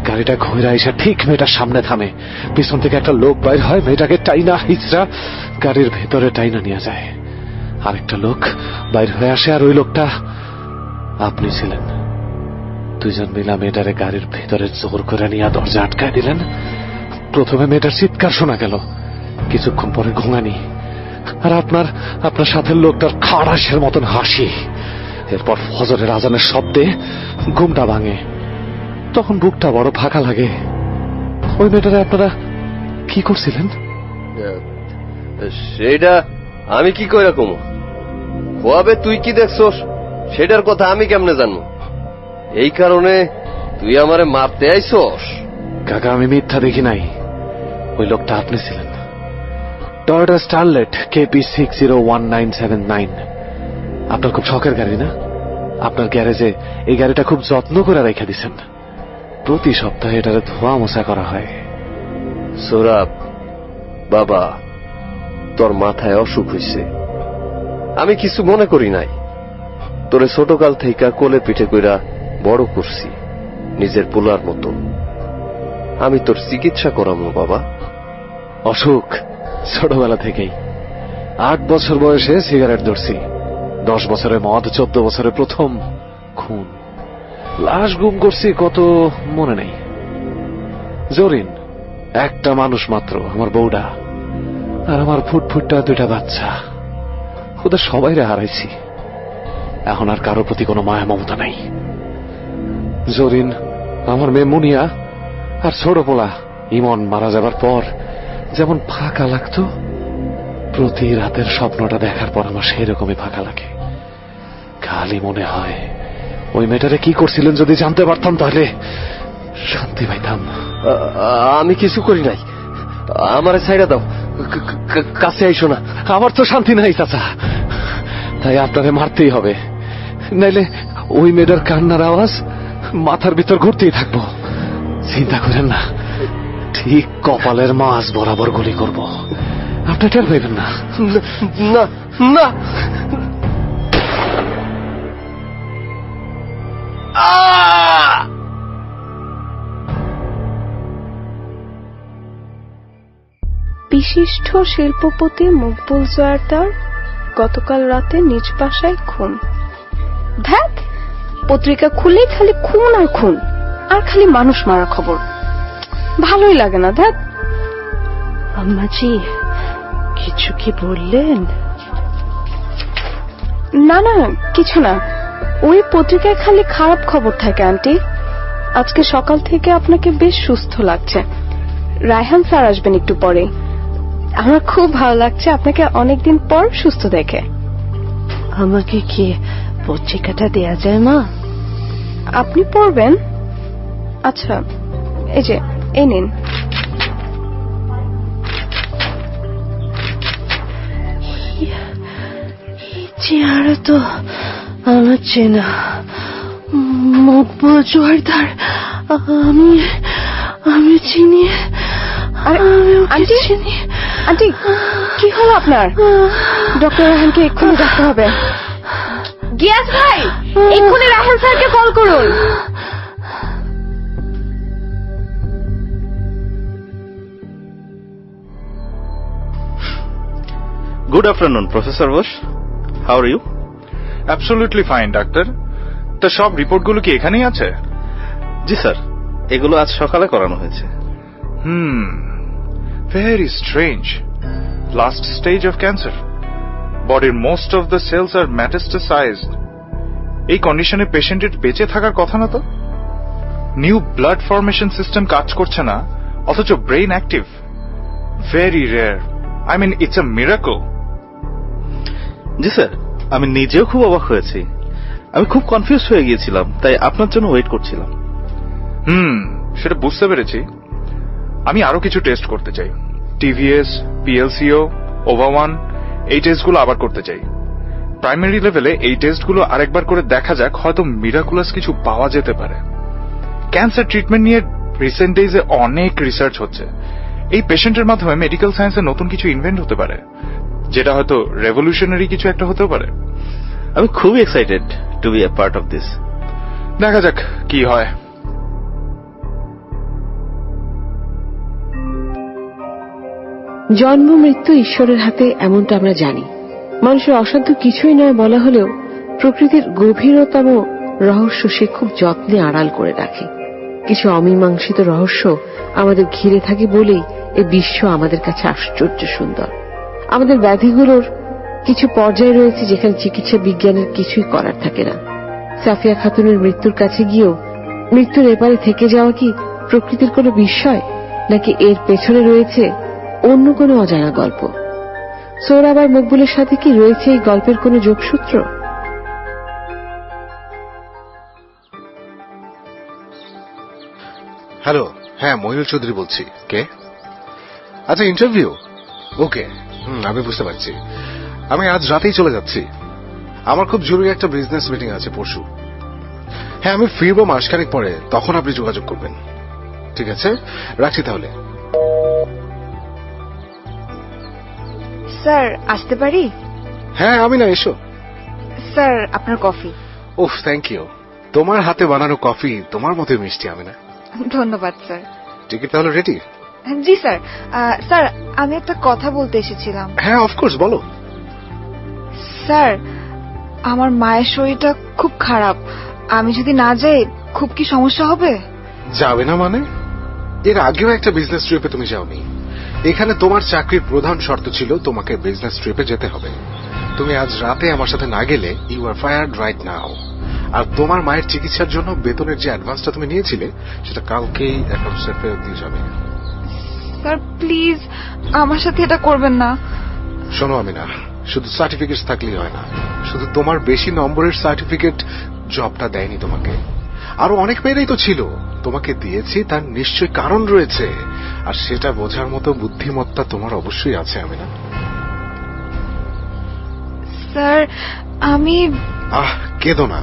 গাড়িটা ঘুরে এসে ঠিক মেয়েটার সামনে থামে। পিছন থেকে একটা লোক বাইর হয়, মেয়েটাকে টাইনা হিচড়া গাড়ির ভেতরে টাইনা নিয়ে যায়। আরেকটা লোক বাইর হয়ে আসে, আর ওই লোকটা আপনি ছিলেন। 2 জন মিলা মেয়েটারে গাড়ির ভেতরে জোর করে নিয়ে দরজা আটকায় দিলেন। প্রথমে মেয়েটার চিৎকার শোনা গেল, কিছুক্ষণ পরে ঘুমানি, আর আপনার সাথে লোকটার খাড়াসের মতন হাসি। এরপর ফজরের আজানের শব্দে ঘুমটা ভাঙে। তখন বুকটা বড় ফাঁকা লাগে। ওই মেয়েটারে আপনারা কি করছিলেন? সেটা আমি কি কইরা কমু? হবে তুই কি দেখছস সেটার কথা আমি কেমনে জানবো? এই কারণে তুই আমারে মারতে আইছস? কাকা, আমি মিথ্যা দেখি নাই। ওই লোকটা আপনি ছিলেন। Toyota Starlet KP 601979। আপনার খুব শখের গাড়ি না? আপনার গ্যারেজে এই গাড়িটা খুব যত্ন করে রেখে দিচ্ছেন। প্রতি সপ্তাহে এটারে ধোয়া মোছা করা হয়। সোহরাব বাবা, তোর মাথায় অসুখ হইছে। আমি কিছু মনে করি নাই। তোরে ছোটকাল থেকে কোলে পিঠে কইরা বড় করছি, নিজের পোলার মতো। আমি তোর চিকিৎসা করামু বাবা। অসুখ ছোটবেলা থেকেই। 8 বছর বয়সে সিগারেট ধরছি, 10 বছরে মদ, 14 বছরে প্রথম খুন। লাশ গুম করছি কত মনে নেই। জরিন একটা মানুষ মাত্র, আমার বউডা, আর আমার ফুটফুটটা 2টা বাচ্চা। ওদের সবাইরে হারাইছি। এখন আর কারোর প্রতি কোনো মায়া মমতা নাই। জরিন, আমার মেয়ে মুনিয়া আর ছোট পোলা ইমন মারা যাবার পর যেমন ফাঁকা লাগতো, প্রতি রাতের স্বপ্নটা দেখার পর আমার সেরকমই ফাঁকা লাগে। খালি মনে হয় ওই মেয়েটারে কি করছিলেন যদি জানতে পারতাম, তাহলে শান্তি পাইতাম। আমি কিছু করি নাই, আমারে ছাইড়া দাও, কাছে আইসো না। আমার তো শান্তি নাই চাচা, তাই আপনারে মারতেই হবে, নাইলে ওই মেয়েটার কান্নার আওয়াজ মাথার ভিতর ঘুরতেই থাকবো। চিন্তা করেন না, ঠিক কপালের মাছ বরাবর গুলি করব, আপনি টের পাইবেন না। না না, বিশিষ্ট শিল্পপতি মকবুল জোয়ারদার গতকাল রাতে নিজ বাসায় খুন। ধ্যাত, পত্রিকা খুলেই খালি খুন আর খুন, আর খালি মানুষ মারা খবর। ভালোই লাগে না। ধ্যাত। আম্মাজি, কিছু কি বললেন? না না, কিছু না। ওই পত্রিকায় খালি খারাপ খবর থাকে আন্টি। আজকে সকাল থেকে আপনাকে বেশ সুস্থ লাগছে। রায়হান স্যার আসবেন একটু পরে। আমার খুব ভালো লাগছে আপনাকে অনেকদিন পর সুস্থ দেখে। আমাকে কি পত্রিকাটা দেয়া যায় মা? আপনি পড়বেন? আচ্ছা, এই যে এই নিন। চেহারা তো আমার চেনা, মকবুল জোয়ারদার। আমি চিনি। আন্টি, আন্টি কি হলো আপনার? ডক্টর রায়হানকে এক্ষুনি ডাকতে হবে। গিয়াস ভাই, এক্ষুনি রায়হান স্যারকে কল করুন। Good afternoon, Professor Bosch. How are you? Absolutely fine doctor. তা সব রিপোর্টগুলো কি এখানেই আছে? জি স্যার, এগুলো আজ সকালে করানো হয়েছে। Very strange. Last stage of cancer. Bodyর most of the cells are metastasized. এই কন্ডিশনে পেশেন্টের বেঁচে থাকার কথা না তো? নিউ ব্লাড ফরমেশন সিস্টেম কাজ করছে না, অথচ brain active. Very rare. I mean, it's a miracle. G sir, আমি নিজেও খুব অবাক হয়েছি। আমি খুব কনফিউজ হয়ে গিয়েছিলাম, তাই আপনার জন্য ওয়েট করছিলাম। সেটা বুঝতে পেরেছি। আমি আরো কিছু টেস্ট করতে চাই। টিভিএস, পিএলসিও, ওভা1, এই টেস্টগুলো আবার করতে চাই। প্রাইমারি লেভেলে এই টেস্টগুলো আরেকবার করে দেখা যাক, হয়তো মিরাকুলাস কিছু পাওয়া যেতে পারে। ক্যান্সার ট্রিটমেন্ট নিয়ে রিসেন্ট ডেজে অনেক রিসার্চ হচ্ছে। এই পেশেন্টের মাধ্যমে মেডিকেল সায়েন্সে নতুন কিছু ইনভেন্ট হতে পারে, যেটা হয়তো রেভলিউশনারি কিছু একটা হতেও পারে। আমি খুবই excited to be a part of this. দেখা যাক কি হয়। জন্ম মৃত্যু ঈশ্বরের হাতে, এমনটা আমরা জানি। মানুষের অসাধ্য কিছুই নয় বলা হলেও প্রকৃতির গভীরতম রহস্য সে খুব যত্নে আড়াল করে রাখে। কিছু অমীমাংসিত রহস্য আমাদের ঘিরে থাকে বলেই এই বিশ্ব আমাদের কাছে আশ্চর্য সুন্দর। আমাদের ব্যাধিগুলোর কিছু পর্যায় রয়েছে যেখানে চিকিৎসা বিজ্ঞানের কিছুই করার থাকে না। সাফিয়া খাতুনের মৃত্যুর কাছে গিয়েও মৃত্যুর এপারে থেকে যাওয়া কি প্রকৃতির কোনো বিস্ময়, নাকি এর পেছনে রয়েছে অন্য কোনো অজানা গল্প? সোহরাব আর মকবুলের সাথে কি রয়েছে এই গল্পের কোনো যোগসূত্র? হ্যালো, হ্যাঁ মহিউল চৌধুরী বলছি। কে? আচ্ছা, ইন্টারভিউ। ওকে, আমি বুঝতে পারছি। আমি আজ রাতেই চলে যাচ্ছি। আমার খুব জরুরি একটা বিজনেস মিটিং আছে পরশু। হ্যাঁ, আমি ফিরবো মাসখানেক পরে, তখন আপনি যোগাযোগ করবেন। ঠিক আছে, রাখছি তাহলে। স্যার, আসতে পারি? হ্যাঁ, আমি না, এসো। স্যার, আপনার কফি। Oh, thank you. তোমার হাতে বানানো কফি তোমার মতোই মিষ্টি, আমি না। ধন্যবাদ স্যার। টিকিট তাহলে রেডি? জি স্যার। স্যার, আমি একটা কথা বলতে এসেছিলাম। হ্যাঁ, অফকোর্স, বলো। স্যার, আমার মায়ের শরীরটা খুব খারাপ। আমি যদি না যাই খুব কি সমস্যা হবে? যাবে না মানে? এর আগেও একটা বিজনেস ট্রিপে তুমি যাওনি। এখানে তোমার চাকরির প্রধান শর্ত ছিল তোমাকে বিজনেস ট্রিপে যেতে হবে। তুমি আজ রাতে আমার সাথে না গেলে you are fired right now. আর তোমার মায়ের চিকিৎসার জন্য বেতনের যে অ্যাডভান্সটা তুমি নিয়েছিলে সেটা কালকেই অ্যাকাউন্টসে ফেরত দিয়ে যাবে। স্যার প্লিজ, আমার সাথে এটা করবেন না। শোনো, আমি না, শুধু সার্টিফিকেট থাকলেই হয় না। শুধু তোমার বেশি নম্বরের সার্টিফিকেট জবটা দেয়নি তোমাকে। আরো অনেক মেয়েরাই তো ছিল, তোমাকে দিয়েছি তার নিশ্চয়ই কারণ রয়েছে, আর সেটা বোঝার মতো বুদ্ধিমত্তা তোমার অবশ্যই আছে। আমি না। স্যার, আমি কেঁদো না।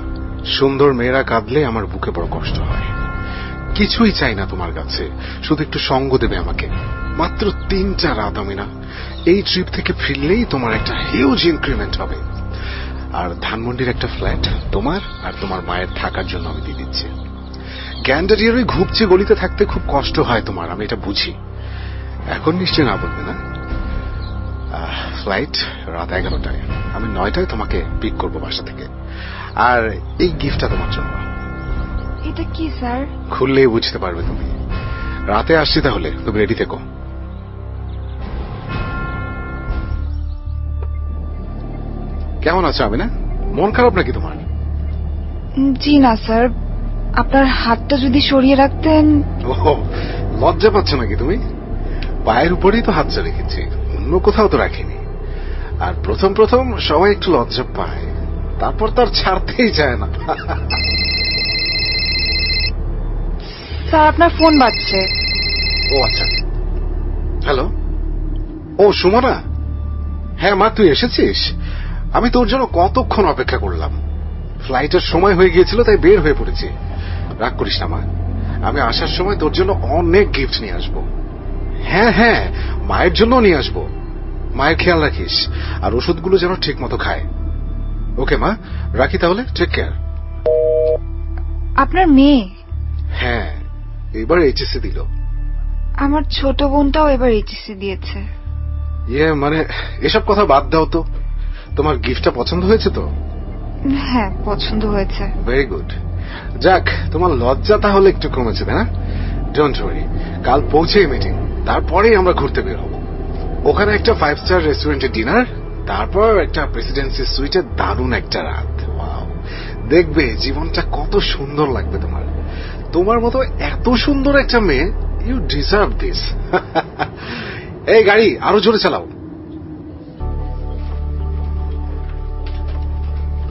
সুন্দর মেয়েরা কাঁদলে আমার বুকে বড় কষ্ট হয়। কিছুই চাই না তোমার কাছে, শুধু একটু সঙ্গ দেবে আমাকে। মাত্র 3টা রাত, আমি না। এই ট্রিপ থেকে ফিরলেই তোমার একটা হিউজ ইনক্রিমেন্ট হবে। আর ধানমন্ডির একটা ফ্ল্যাট তোমার আর তোমার মায়ের থাকার জন্য আমি দিয়ে দিচ্ছি। গ্যান্ডারিয়ার ওই ঘুপচে গলিতে থাকতে খুব কষ্ট হয় তোমার, আমি এটা বুঝি। এখন নিশ্চয় না বলবে না? ফ্লাইট রাত 11টায়, আমি 9টায় তোমাকে পিক করবো বাসা থেকে। আর এই গিফটটা তোমার জন্য। এটা কি স্যার? খুললেই বুঝতে পারবে তুমি। রাতে আসছি তাহলে, তুমি রেডি থেকো। কেমন আছো আমি না? মন খারাপ নাকি তোমার? জি না স্যার, আপনার হাতটা যদি সরিয়ে রাখতেন। ও, লজ্জা পাচ্ছ নাকি তুমি? পায়ের উপরেই তো হাতটা রেখেছি, অন্য কোথাও তো রাখিনি। আর প্রথম প্রথম সবাই একটু লজ্জা পায়, তারপর তার ছাড়তেই চায় না। স্যার, আপনার ফোন বাজছে। ও আচ্ছা, হ্যালো। ও সুমনা, হ্যাঁ মা, তুই এসেছিস? আমি তোর জন্য কতক্ষণ অপেক্ষা করলাম। ফ্লাইটের সময় হয়ে গিয়েছিল, তাই বের হয়ে পড়েছি। রাগ করিস না মা, আমি আসার সময় তোর জন্য অনেক গিফট নিয়ে আসবো। হ্যাঁ হ্যাঁ, মায়ের জন্য নিয়ে আসবো। মায়ের খেয়াল রাখিস, আর ওষুধগুলো যেন ঠিক মতো খায়। ওকে মা, রাখি তাহলে, টেক কেয়ার। আপনার মেয়ে? হ্যাঁ, এবার এইচএসসি দিল। আমার ছোট বোনটাও এবার এইচএসসি দিয়েছে। মানে এসব কথা বাদ দাও তো। তোমার গিফটটা পছন্দ হয়েছে তো? হ্যাঁ, পছন্দ হয়েছে। Very good. যাক, তোমার লজ্জা তাহলে একটু কমেছে, তাই না? ডোন্ট ওয়ারি, কাল পৌঁছেই মিটিং, তারপরেই আমরা ঘুরতে বের হব। ওখানে একটা 5 স্টার রেস্টুরেন্টে ডিনার, তারপর একটা প্রেসিডেন্সি সুইটে দারুণ একটা রাত। ওয়াও, দেখবে জীবনটা কত সুন্দর লাগবে তোমার। তোমার মতো এত সুন্দর একটা মেয়ে, ইউ ডিজার্ভ দিস। এই গাড়ি আরো জোরে চালাও।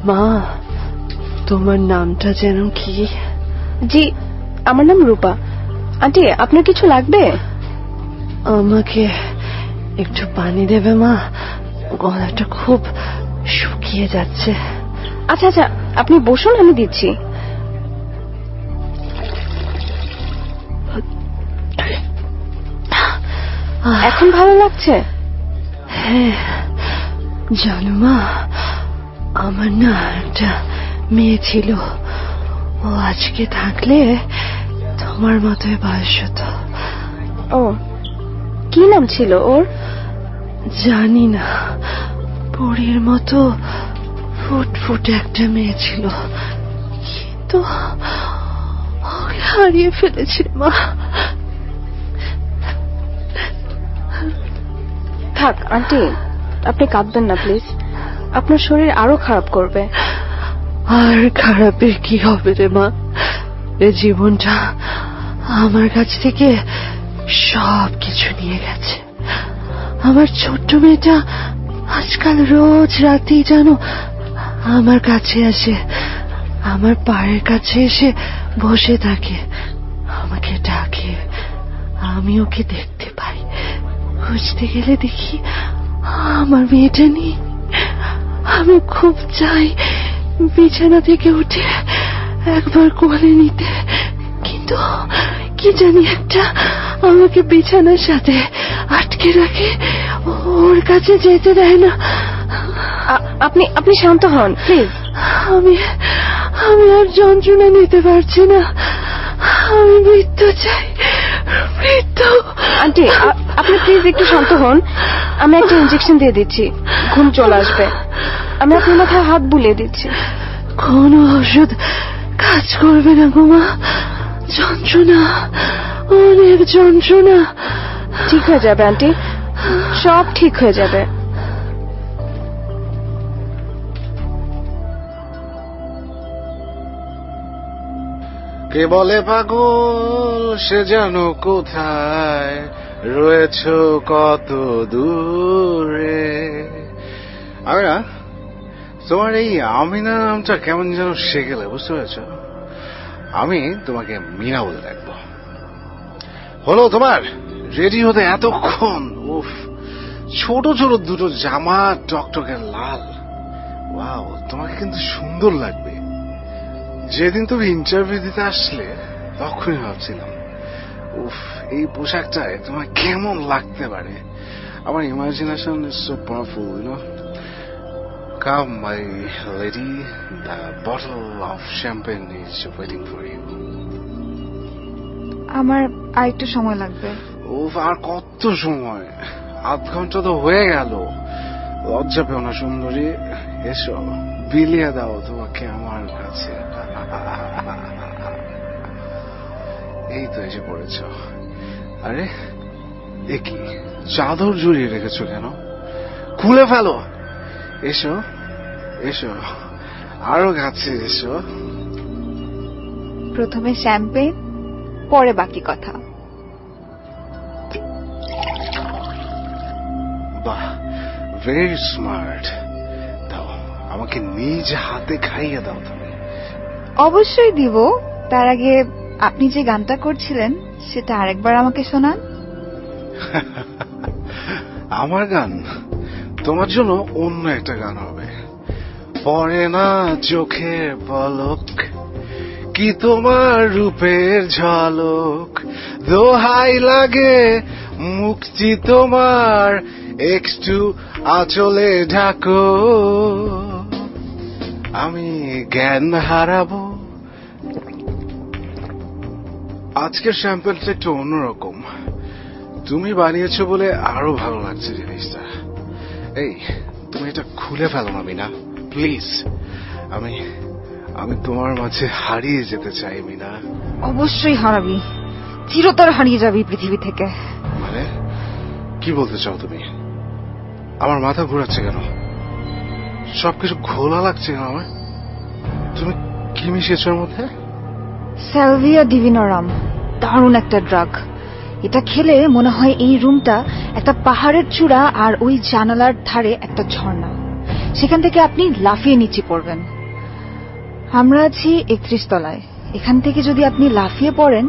মা, তোমার নামটা যেন কি? জি, আমার নাম রূপা। আন্টি, আপনার কিছু লাগবে? আমাকে একটু পানি দেবে মা? গলাটা খুব শুকিয়ে যাচ্ছে। আচ্ছা আচ্ছা, আপনি বসুন, আমি দিচ্ছি। এখন ভালো লাগছে? হ্যাঁ, জানো মা, আমার না একটা মেয়ে ছিল, ও আজকে থাকলে তোমার মতোই বয়স হতো। ও, কি নাম ছিল ওর? জানি না, পরীর মতো ফুটফুটে একটা মেয়ে ছিল, কিন্তু ওকে হারিয়ে ফেলেছি মা। থাক আন্টি, আপনি কাঁদবেন না প্লিজ, আপনার শরীর আরো খারাপ করবে। আর খারাপের কি হবে রে মা, এ জীবনটা আমার কাছ থেকে সব কিছু নিয়ে গেছে। আমার ছোট্ট মেয়েটা আজকাল রোজ রাতেই জানো আমার কাছে আসে, আমার পায়ের কাছে এসে বসে থাকে, আমাকে ডাকে, আমি ওকে দেখতে পাই। খুঁজতে গেলে দেখি আমার মেয়েটা নেই। আমি খুব চাই বিছানা থেকে উঠে একবার কোলে নিতে, কিন্তু কি জানি একটা আমাকে বিছানার সাথে আটকে রাখে, ওর কাছে যেতে দেয় না। আপনি শান্ত হন প্লিজ। আমি আর যন্ত্রণা নিতে পারছি না, আমি মৃত্যু চাই, মৃত্যু। আন্টি, আপনি প্লিজ একটু শান্ত হন, আমি একটা ইনজেকশন দিয়ে দিচ্ছি, ঘুম চলে আসবে। আমি আপনার মাথায় হাত বুলিয়ে দিচ্ছি। কোনো ওষুধ কাজ করবে না গো মা, যন্ত্রণা, অনেক যন্ত্রণা। ঠিক হয়ে যাবে আন্টি, সব ঠিক হয়ে যাবে। কে বলে পাগল, সে যেন কোথায় রয়েছ কত দূরে। আমি না তোমার এই আমিনা নামটা কেমন যেন শিখে গেলে, বুঝতে পেরেছ? আমি তোমাকে মিনা বলে ডাকবো। হলো তোমার রেডি হতে এতক্ষণ? উফ, ছোট ছোট দুটো জামা, টকটকে লাল। ওয়াও, তোমাকে কিন্তু সুন্দর লাগবে। যেদিন তুমি ইন্টারভিউ দিতে আসলে তখনই ভাবছিলাম, উফ, এই পোশাকটায় তোমার কেমন লাগতে পারে। আমার imagination is so powerful, you know. Come my lady, the bottle of champagne is waiting for you. আমার আর একটু সময় লাগবে। উফ, আর কত সময়? আধ ঘন্টা তো হয়ে গেল। লজ্জা পেও না সুন্দরী, এসো, বিলিয়ে দাও তোমাকে আমার কাছে। এই তো এসে পড়েছ। আরে এ কি, চাদর জড়িয়ে রেখেছো কেন? খুলে ফেলো। এসো এসো, আরো কাছে এসো। প্রথমে শ্যাম্পেন, পরে বাকি কথা। বাহ, ভেরি স্মার্ট। দাও, আমাকে নিজ হাতে খাইয়ে দাও তুমি। অবশ্যই দিব, তার আগে আপনি যে গানটা করছিলেন সেটা আরেকবার আমাকে শোনান। আমার গান? তোমার জন্য অন্য একটা গান হবে। পড়ে না চোখের পলক, কি তোমার রূপের ঝলক, দোহাই লাগে মুক্তি তোমার, একটু আঁচলে ঢাকো, আমি জ্ঞান হারাবো। আজকের স্যাম্পলটা একটু অন্যরকম, তুমি বানিয়েছো বলে আরো ভালো লাগছে জিনিসটা। এই, তুমি এটা খুলে ফেলো না মিনা, প্লিজ। আমি তোমার মাঝে হারিয়ে যেতে চাই মিনা। অবশ্যই হারাবি, চিরতরে হারিয়ে যাবে এই পৃথিবী থেকে। মানে কি বলতে চাও তুমি? আমার মাথা ঘোরাচ্ছে কেন? সবকিছু ঘোলা লাগছে কেন আমার? তুমি কি মিশিয়েছো এর মধ্যে? স্যালভিয়া ডিভিনোরাম, দারুণ একটা ড্রাগ। এটা খেলে মনে হয় এই রুমটা একটা পাহাড়ের চূড়া আর ওই জানালার ধারে একটা ঝর্ণা, সেখান থেকে আপনি লাফিয়ে নিচে পড়বেন। আমরা আছি 31 তলায়। এখান থেকে যদি আপনি লাফিয়ে পড়েন,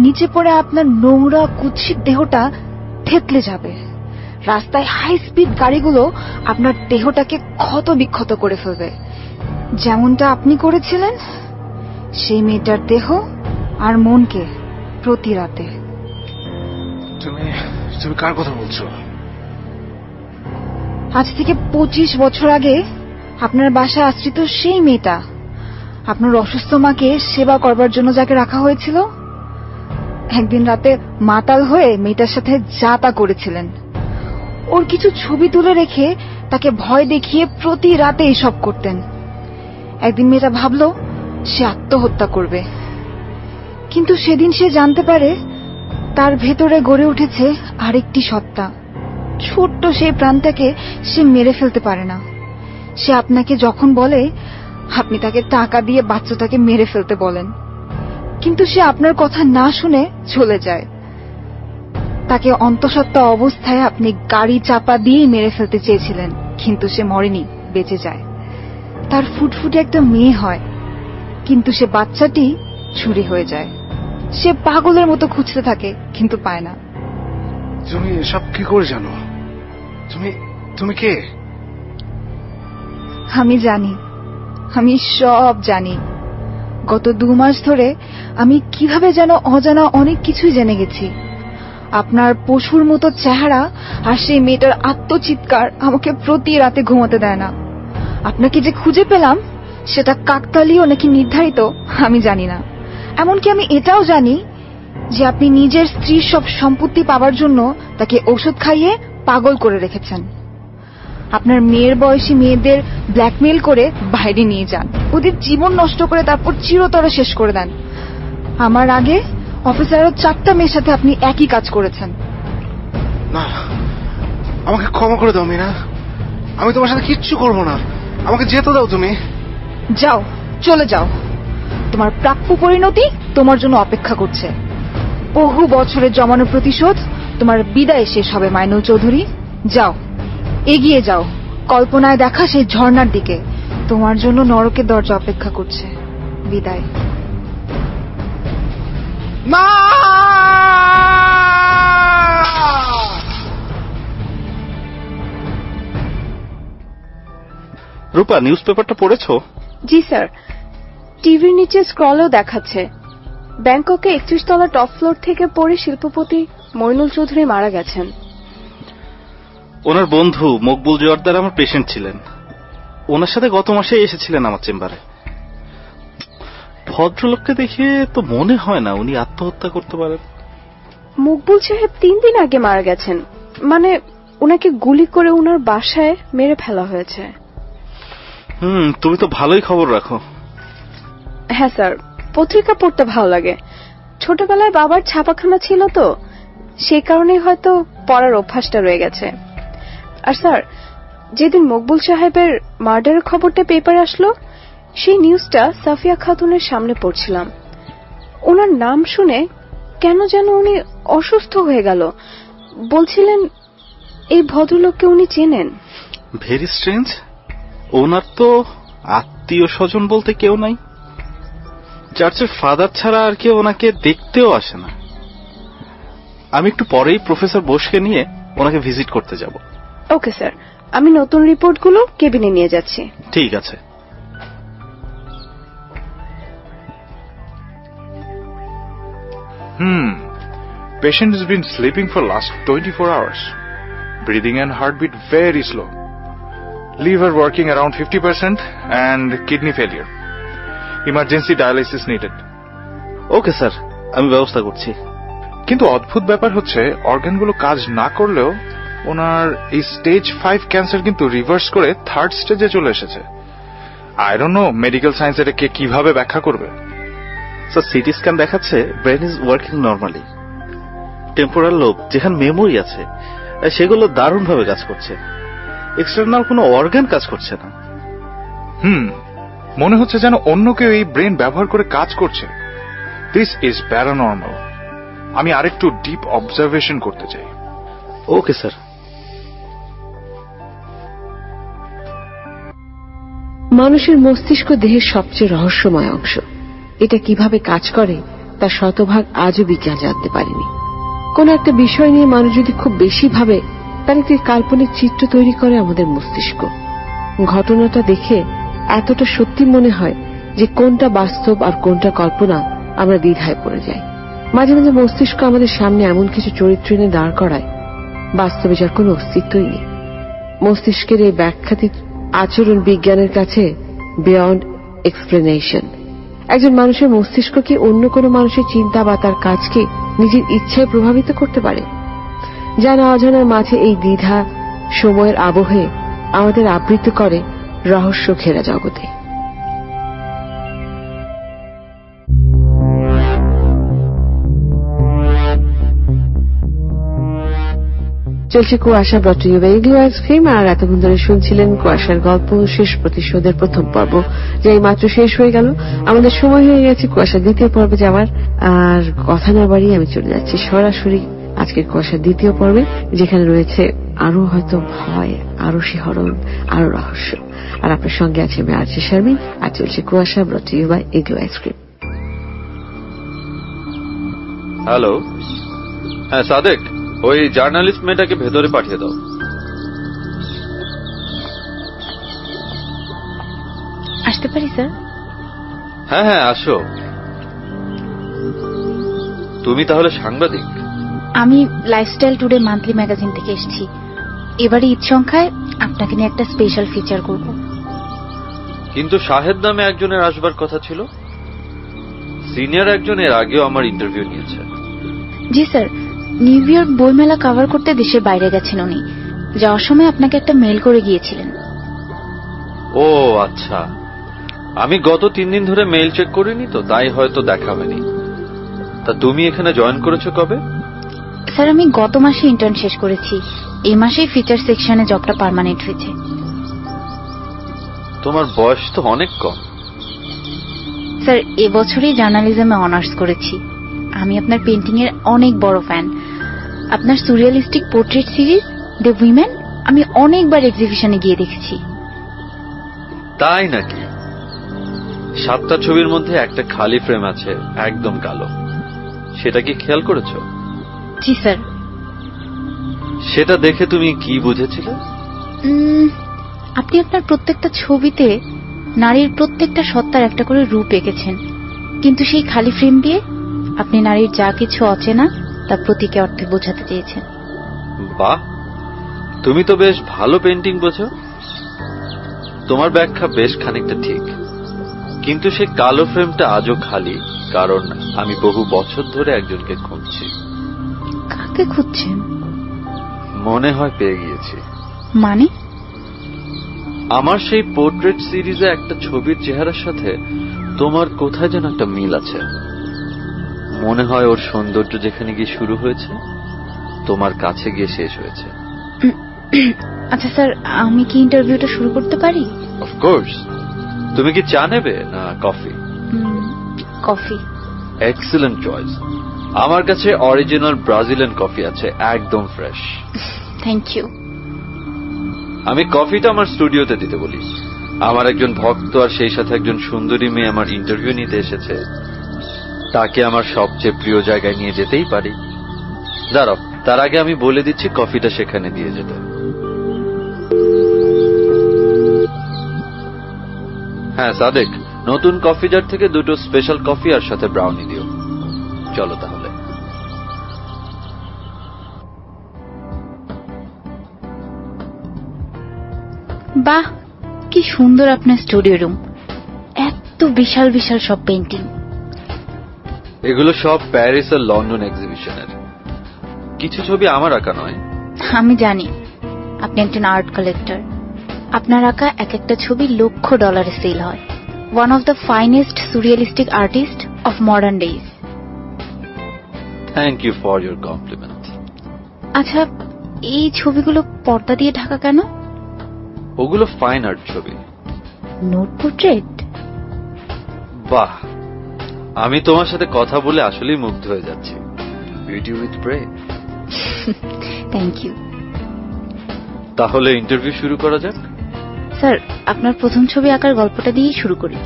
নিচে পড়ে আপনার নোংরা কুৎসিত দেহটা থেতলে যাবে। রাস্তায় হাই স্পিড গাড়িগুলো আপনার দেহটাকে ক্ষত বিক্ষত করে ফেলবে, যেমনটা আপনি করেছিলেন সেই মেয়েটার দেহ আর মনকে প্রতি রাতে। তুমি তুমি কার কথা বলছো? আজ থেকে 25 বছর আগে আপনার বাসায় আশ্রিত সেই মেয়েটা, আপনার অসুস্থ মাকে সেবা করবার জন্য যাকে রাখা হয়েছিল। একদিন রাতে মাতাল হয়ে মেয়েটার সাথে যা তা করেছিলেন। ওর কিছু ছবি তুলে রেখে তাকে ভয় দেখিয়ে প্রতি রাতে এসব করতেন। একদিন মেয়েটা ভাবল সে আত্মহত্যা করবে, কিন্তু সেদিন সে জানতে পারে তার ভেতরে গড়ে উঠেছে আরেকটি সত্তা। ছোট্ট সেই প্রাণটাকে সে মেরে ফেলতে পারে না। সে আপনাকে যখন বলে, আপনি তাকে টাকা দিয়ে বাচ্চাটাকে মেরে ফেলতে বলেন, কিন্তু সে আপনার কথা না শুনে চলে যায়। তাকে অন্তঃসত্ত্বা অবস্থায় আপনি গাড়ি চাপা দিয়ে মেরে ফেলতে চেয়েছিলেন, কিন্তু সে মরেনি, বেঁচে যায়। তার ফুটফুটে একটা মেয়ে হয়, কিন্তু সে বাচ্চাটি চুরি হয়ে যায়। সে পাগলের মতো খুঁজতে থাকে, কিন্তু পায় না। তুমি এসব কি করে জানো? তুমি তুমি কে? আমি জানি, আমি সব জানি। গত 2 মাস ধরে আমি কিভাবে যেন অজানা অনেক কিছুই জেনে গেছি। আপনার পশুর মতো চেহারা আর সেই মেয়েটার আত্মচিৎকার আমাকে প্রতি রাতে ঘুমোতে দেয় না। আপনাকে যে খুঁজে পেলাম সেটা কাকতালীয় নাকি নির্ধারিত আমি জানি না। এমনকি আমি এটাও জানি যে আপনি নিজের স্ত্রীর সব সম্পত্তি পাবার জন্য তাকে ঔষধ খাইয়ে পাগল করে রেখেছেন। আপনার মেয়ের বয়সী মেয়েদের ব্ল্যাকমেইল করে বাইরে নিয়ে যান, ওদের জীবন নষ্ট করে তারপর চিরতরে শেষ করে দেন। আমার আগে অফিসে আরো 4টা মেয়ের সাথে আপনি একই কাজ করেছেন। না, আমাকে ক্ষমা করে দাও মীরা। আমি তোমার সাথে কিচ্ছু করবো না। আমাকে যেতে দাও তুমি। যাও, চলে যাও। তোমার প্রাপ্য পরিণতি তোমার জন্য অপেক্ষা করছে। বহু বছরের জমানো প্রতিশোধ তোমার বিদায়ে শেষ হবে মাইনুল চৌধুরী। যাও, এগিয়ে যাও কল্পনায় দেখা সেই ঝর্ণার দিকে। তোমার জন্য নরকের দরজা অপেক্ষা করছে। বিদায়। না, রূপা, নিউজ পেপারটা পড়েছো? জি স্যার, টিভির নিচে স্ক্রলেও দেখাচ্ছে ব্যাংককে 31 তলা টপ ফ্লোর থেকে পড়ে শিল্পপতি মইনুল চৌধুরী মারা গেছেন। ওনার বন্ধু মকবুল জোয়ারদার আমার পেশেন্ট ছিলেন। ওনার সাথে গত মাসে এসেছিলেন আমার চেম্বারে। ভদ্রলোককে দেখে তো মনে হয় না উনি আত্মহত্যা করতে পারেন। মকবুল সাহেব 3 দিন আগে মারা গেছেন, মানে ওনাকে গুলি করে ওনার বাসায় মেরে ফেলা হয়েছে। তুমি তো ভালোই খবর রাখো। হ্যাঁ স্যার, পত্রিকা পড়তে ভালো লাগে। ছোটবেলায় বাবার ছাপাখানা ছিল তো, সেই কারণে হয়তো পড়ার অভ্যাসটা রয়ে গেছে। আর স্যার, যেদিন মকবুল সাহেবের মার্ডারের খবরটা পেপারে আসলো, সেই নিউজটা সাফিয়া খাতুনের সামনে পড়ছিলাম। ওনার নাম শুনে কেন যেন উনি অসুস্থ হয়ে গেল। বলছিলেন এই ভদ্রলোককে উনি চেনেন। Very strange. ওনার তো আত্মীয় স্বজন বলতে কেউ নাই। চার্চের ফাদার ছাড়া আর কেউ ওনাকে দেখতেও আসে না। আমি একটু পরেই প্রফেসর বোসকে নিয়ে ওনাকে ভিজিট করতে যাব। ওকে স্যার, আমি নতুন রিপোর্টগুলো কেবিনে নিয়ে যাচ্ছি। ঠিক আছে। Patient has been sleeping for last 24 hours. Breathing and heartbeat very slow. Liver working around 50% and kidney failure. Emergency dialysis needed. Okay sir, আমি ব্যবস্থা করছি। কিন্তু অদ্ভুত ব্যাপার হচ্ছে, অর্গানগুলো কাজ না করলেও ওনার এই স্টেজ 5 ক্যান্সার কিন্তু রিভার্স করে 3rd স্টেজে চলে এসেছে। I don't know medical science এটাকে কিভাবে ব্যাখ্যা করবে। স্যার সিটি স্ক্যান দেখাচ্ছে brain is working normally. Temporal lobe, যেখানে মেমোরি আছে, সেগুলো দারুণভাবে কাজ করছে। এক্সটার্নাল কোনো অর্গান কাজ করছে না। মনে হচ্ছে যেন অন্য কেউ এই ব্রেন ব্যবহার করে কাজ করছে। This is paranormal. আমি আরেকটু ডিপ অবজারভেশন করতে চাই। Okay sir. মানুষের মস্তিষ্ক দেহের সবচেয়ে রহস্যময় অংশ। এটা কিভাবে কাজ করে তা শতভাগ আজও বিজ্ঞান জানতে পারেনি। কোন একটা বিষয় নিয়ে মানুষ যদি খুব বেশি ভাবে, তার একটি কাল্পনিক চিত্র তৈরি করে আমাদের মস্তিষ্ক। ঘটনাটা দেখে এতটা সত্যি মনে হয় যে কোনটা বাস্তব আর কোনটা কল্পনা আমরা দ্বিধায় পড়ে যাই। মাঝে মাঝে মস্তিষ্ক আমাদের সামনে এমন কিছু চরিত্র এনে দাঁড় করায় বাস্তবে যার কোনো অস্তিত্বই নেই। মস্তিষ্কের এই ব্যাখ্যাতীত আচরণ বিজ্ঞানের কাছে বিয়ন্ড এক্সপ্লেনেশন। একজন মানুষের মস্তিষ্ক কি অন্য কোনো মানুষের চিন্তা বা তার কাজকে নিজের ইচ্ছায় প্রভাবিত করতে পারে? জানা অজানার মাঝে এই দ্বিধা সময়ের আবহে আমাদের আবৃত করে রহস্য ঘেরা জগতে। চলছে Kuasha brought you by Igloo ice cream. আর এতক্ষণ ধরে শুনছিলেন কুয়াশার গল্প শেষ প্রতিশোধের প্রথম পর্ব, যা এই মাত্র শেষ হয়ে গেল। আমাদের সময় হয়ে গেছে কুয়াশার দ্বিতীয় পর্বে যাওয়ার। আর কথা না বাড়িয়ে আমি চলে যাচ্ছি সরাসরি আজকের কুয়াশার দ্বিতীয় পর্বে, যেখানে রয়েছে আরো হয়তো ভয়, আরো শিহরণ, আরো রহস্য। আর আপনার সঙ্গে আছে আমি আরজে শারমিন। আর চলছে Kuasha brought you by Igloo ice cream. Hello, হ্যাঁ সাদেক, ওই জার্নালিস্ট মেয়েটাকে ভেতরে পাঠিয়ে দাও। আসতে পারি স্যার? হ্যাঁ হ্যাঁ আসো। তুমি তাহলে সাংবাদিক? আমি লাইফস্টাইল টুডে মান্থলি ম্যাগাজিন থেকে এসেছি। এবারে ঈদ সংখ্যায় আপনাকে নিয়ে একটা স্পেশাল ফিচার করব। কিন্তু শাহেদ নামে একজনের আসবার কথা ছিল। সিনিয়র একজন এর আগেও আমার ইন্টারভিউ নিয়েছে। জি স্যার, নিউ ইয়র্ক বইমেলা কভার করতে দেশের বাইরে গেছেন উনি। যাওয়ার সময় আপনাকে একটা মেল করে গিয়েছিলেন। ও আচ্ছা, আমি গত 3 দিন ধরে মেইল চেক করিনি তো, তাই হয়তো দেখা হয়নি। তা তুমি এখানে জয়েন করেছো কবে? স্যার আমি গত মাসে ইন্টার্ন শেষ করেছি। এই মাসেই ফিচার সেকশনে জবটা পার্মানেন্ট হয়েছে। তোমার বয়স তো অনেক কম। স্যার এবছরই জার্নালিজমে অনার্স করেছি। আমি আপনার পেন্টিং এর অনেক বড় ফ্যান। আপনার সুরিয়ালিস্টিক পোর্ট্রেট সিরিজ দ্য উইমেন আমি অনেকবার এক্সিবিশনে গিয়ে দেখেছি। তাই নাকি? 7টা ছবির মধ্যে একটা খালি ফ্রেম আছে, একদম কালো। সেটা কি খেয়াল করেছো? জি স্যার। সেটা দেখে তুমি কি বুঝেছিলে? আপনি আপনার প্রত্যেকটা ছবিতে নারীর প্রত্যেকটা সত্তার একটা করে রূপ এঁকেছেন, কিন্তু সেই খালি ফ্রেম দিয়ে আপনি নারীর যা কিছু অচেনা তা প্রতীকে অর্থে বোঝাতে চেয়েছেন। বাহ, তুমি তো বেশ ভালো পেন্টিং বোঝো। তোমার ব্যাখ্যা বেশ খানিকটা ঠিক, কিন্তু সে কালো ফ্রেমটা আজও খালি, কারণ আমি বহু বছর ধরে একজনকে খুঁজছি। কাকে খুঁজছেন? মনে হয় পেয়ে গিয়েছি। মানে? আমার সেই পোর্ট্রেট সিরিজে একটা ছবির চেহারার সাথে তোমার কোথায় যেন একটা মিল আছে। মনে হয় ওর সৌন্দর্য যেখানে গিয়ে শুরু হয়েছে, তোমার কাছে গিয়ে শেষ হয়েছে। আচ্ছা স্যার, আমি কি ইন্টারভিউটা শুরু করতে পারি? অফকোর্স। তুমি কি চা নেবে না কফি? কফি। Excellent choice. আমার কাছে অরিজিনাল ব্রাজিলিয়ান কফি আছে, একদম ফ্রেশ। Thank you. আমি কফিটা আমার স্টুডিওতে দিতে বলি। আমার একজন ভক্ত আর সেই সাথে একজন সুন্দরী মেয়ে আমার ইন্টারভিউ নিতে এসেছে। তাকে আমার সবচেয়ে প্রিয় জায়গায় নিয়ে যেতেই পারি। দাঁড়াও, তার আগে আমি বলে দিচ্ছি কফিটা সেখানে দিয়ে যেতে। হ্যাঁ সাদেক, নতুন কফি জার থেকে 2টো স্পেশাল কফি আর সাথে ব্রাউনি দিও। চলো তাহলে। বাহ, কি সুন্দর আপনার স্টুডিও রুম। এত বিশাল বিশাল সব পেইন্টিং। এগুলো সব প্যারিস আর লন্ডন এক্সিবিশনের। কিছু ছবি আমার আঁকা নয়। আমি জানি আপনি একজন আর্ট কালেক্টর। আপনার আঁকা এক একটা ছবি $1,00,000 সেল হয়। One of the finest surrealistic artist of modern days. Thank you for your compliment. আচ্ছা, এই ছবিগুলো পর্দা দিয়ে ঢাকা কেন? ওগুলো ফাইন আর্ট ছবি। Not portrait? বাহ, আমি তোমার সাথে কথা বলে আসলেই মুগ্ধ হয়ে যাচ্ছি। Beauty with brain. Thank you. তাহলে ইন্টারভিউ শুরু করা যাক। স্যার, আপনার প্রথম ছবি আঁকার গল্পটা দিয়েই শুরু করি।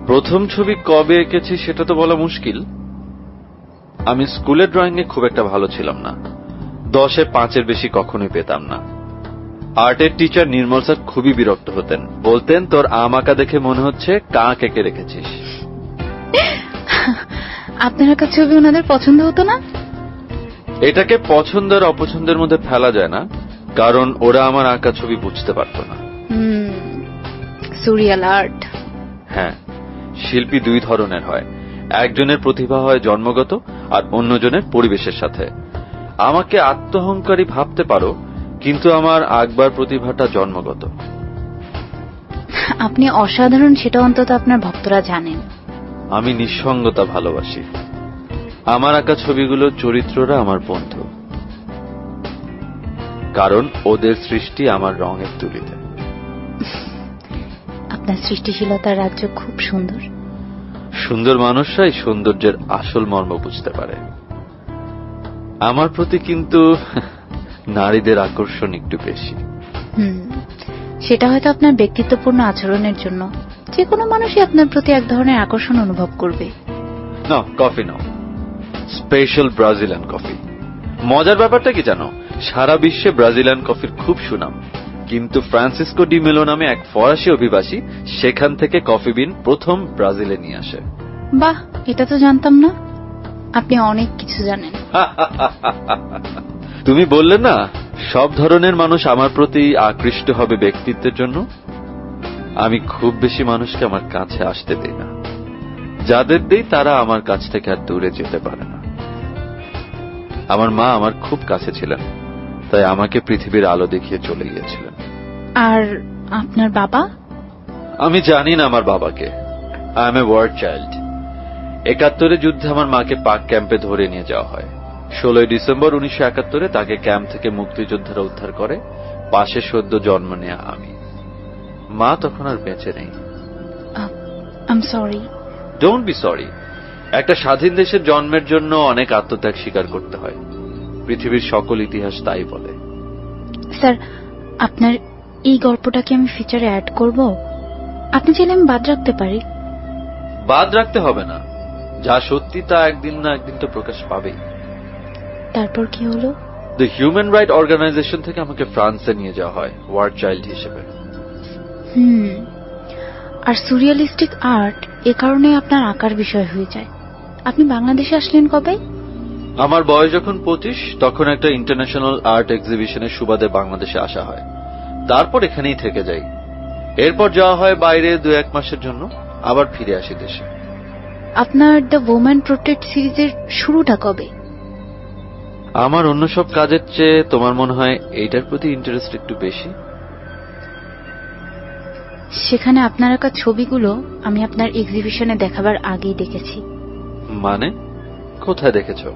প্রথম ছবি কবে এঁকেছি সেটা তো বলা মুশকিল। আমি স্কুলের ড্রয়িং এ খুব একটা ভালো ছিলাম না, 10-এ 5-এর বেশি কখনোই পেতাম না। আর্টের টিচার নির্মল স্যার খুবই বিরক্ত হতেন, বলতেন তোর আম আঁকা দেখে মনে হচ্ছে কাক এঁকে রেখেছিস। আপনার আঁকা ছবি ওনাদের পছন্দ হতো না? এটাকে পছন্দ আর অপছন্দের মধ্যে ফেলা যায় না, কারণ ওরা আমার আঁকা ছবি বুঝতে পারত না। সুরিয়াল আর্ট। হ্যাঁ, শিল্পী দুই ধরনের হয়, একজনের প্রতিভা হয় জন্মগত আর অন্যজনের পরিবেশের সাথে। আমাকে আত্মহংকারী ভাবতে পারো, কিন্তু আমার আঁকবার প্রতিভাটা জন্মগত। আপনি অসাধারণ সেটা অন্তত আপনার ভক্তরা জানেন। আমি নিঃসঙ্গতা ভালোবাসি। আমার আঁকা ছবিগুলোর চরিত্ররা আমার বন্ধু, কারণ ওদের সৃষ্টি আমার রঙের তুলিতে। আপনার সৃষ্টিশীলতার রাজ্য খুব সুন্দর। সুন্দর মানুষরাই সৌন্দর্যের আসল মর্ম বুঝতে পারে। আমার প্রতি কিন্তু নারীদের আকর্ষণ একটু বেশি। সেটা হয়তো আপনার ব্যক্তিত্বপূর্ণ আচরণের জন্য। যে কোনো মানুষই আপনার প্রতি এক ধরনের আকর্ষণ অনুভব করবে। না, কফি নাও, স্পেশাল ব্রাজিলিয়ান কফি। মজার ব্যাপারটা কি জানো, সারা বিশ্বে ব্রাজিলিয়ান কফির খুব সুনাম, কিন্তু ফ্রান্সিসকো ডি মেলো নামে এক ফরাসি অভিবাসী সেখান থেকে কফি বিন প্রথম ব্রাজিলে নিয়ে আসে। বাহ, এটা তো জানতাম না। আপনি অনেক কিছু জানেন। তুমি বললে না সব ধরনের মানুষ আমার প্রতি আকৃষ্ট হবে ব্যক্তিত্বের জন্য। আমি খুব বেশি মানুষকে আমার কাছে আসতে দেই না, যাদের দেই তারা আমার কাছ থেকে আর দূরে যেতে পারে না। আমার মা আমার খুব কাছে ছিলেন, তাই আমাকে পৃথিবীর আলো দেখিয়ে চলে গিয়েছিলেন। আর আপনার বাবা? আমি জানি না আমার বাবাকে। I am a war child. 71-এ যুদ্ধে আমার মাকে পাক ক্যাম্পে ধরে নিয়ে যাওয়া হয়। 16 ডিসেম্বর 1971-এ তাকে ক্যাম্প থেকে মুক্তিযোদ্ধারা উদ্ধার করে, পাশে সদ্য জন্ম নেয়া আমি। মা তখন আর বেঁচে নেই। I am sorry. Don't be sorry. একটা স্বাধীন দেশের জন্মের জন্য অনেক আত্মত্যাগ স্বীকার করতে হয়, পৃথিবীর সকল ইতিহাস তাই বলে। স্যার, আপনার এই গল্পটা কি আমি ফিচারে অ্যাড করব? আপনি চাইলে আমি বাদ রাখতে পারি। বাদ রাখতে হবে না, যা সত্যি তা একদিন না একদিন তো প্রকাশ পাবেই। তারপর কি হলো? দ্য হিউম্যান রাইট অর্গানাইজেশন থেকে আমাকে ফ্রান্সে নিয়ে যাওয়া হয় ওয়ার চাইল্ড হিসেবে। আর সুরিয়ালিস্টিক আর্ট এ কারণে আপনার আঁকার বিষয় হয়ে যায়। আপনি বাংলাদেশে আসলেন কবে? আমার বয়স যখন 25, তখন একটা ইন্টারন্যাশনাল আর্ট এক্সিবিশনের সুবাদে বাংলাদেশে আসা হয়। তারপর এখানেই থেকে যাই। এরপর যাওয়া হয় বাইরে 2-1 মাসের জন্য, আবার ফিরে আসি দেশে। আপনার দ্য ওম্যান পোর্ট্রেট সিরিজের শুরুটা কবে? আমার অন্য সব কাজের চেয়ে তোমার মনে হয় এইটার প্রতি ইন্টারেস্ট একটু বেশি। সেখানে আপনার আঁকা ছবিগুলো আমি আপনার এক্সিবিশনে দেখাবার আগেই দেখেছি। মানে কোথায় দেখেছো?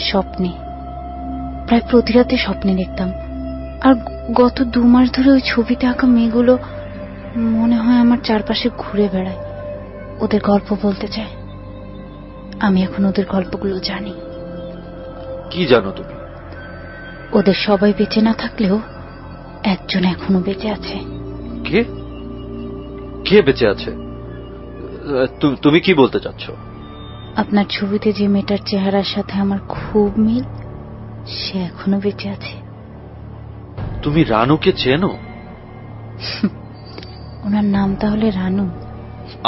স্বপ্নে। প্রায় প্রতি রাতে স্বপ্নে দেখতাম। আর গত 2 মাস ধরে ওই ছবিতে আঁকা মেয়েগুলো মনে হয় আমার চারপাশে ঘুরে বেড়ায়, ওদের গল্প বলতে চায়। আমি এখন ওদের গল্পগুলো জানি। কি জানো তুমি? ওদের সবাই বেঁচে না থাকলেও একজন এখনো বেঁচে আছে। কে? কে বেঁচে আছে? তুমি কি বলতে চাচ্ছ? আপনার ছবিতে যে মেয়েটার চেহারার সাথে আমার খুব মিল, সে এখনো বেঁচে আছে। তুমি রানুকে চেনো? ওনার নাম তাহলে রানু?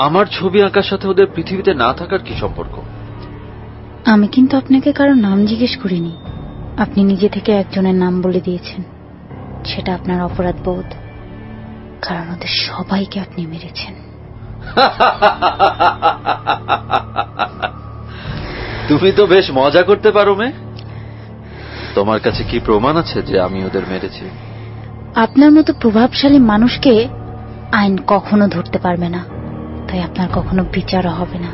আমার ছবি আঁকার সাথে ওদের পৃথিবীতে না থাকার কি সম্পর্ক? আমি কিন্তু আপনাকে কারো নাম জিজ্ঞেস করিনি। আপনি নিজে থেকে একজনের নাম বলে দিয়েছেন। সেটা আপনার অপরাধ বোধ, কারণ ওদের সবাইকে আপনি মেরেছেন। তুমি তো বেশ মজা করতে পারো মেয়ে। তোমার কাছে কি প্রমাণ আছে যে আমি ওদের মেরেছি? আপনার মতো প্রভাবশালী মানুষকে আইন কখনো ধরতে পারবে না, তাই আপনার কখনো বিচারও হবে না।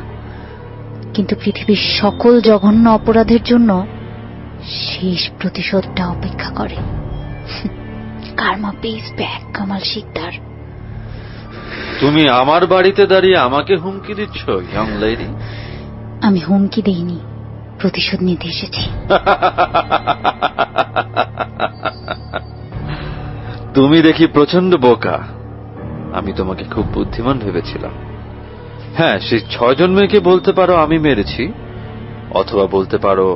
কিন্তু পৃথিবীর সকল জঘন্য অপরাধের জন্য শেষ প্রতিশোধটা অপেক্ষা করে। Karma page back, Kamal Sikdar. তুমি আমার বাড়িতে দাঁড়িয়ে আমাকে হুমকি দিচ্ছ, ইয়ং লেডি? আমি হুমকি দেইনি, প্রতিশোধ নিতে এসেছি। তুমি দেখি প্রচন্ড বোকা। আমি তোমাকে খুব বুদ্ধিমান ভেবেছিলাম। হ্যাঁ, সেই 6 জন মেয়েকে বলতে পারো আমি মেরেছি, অথবা বলতে পারো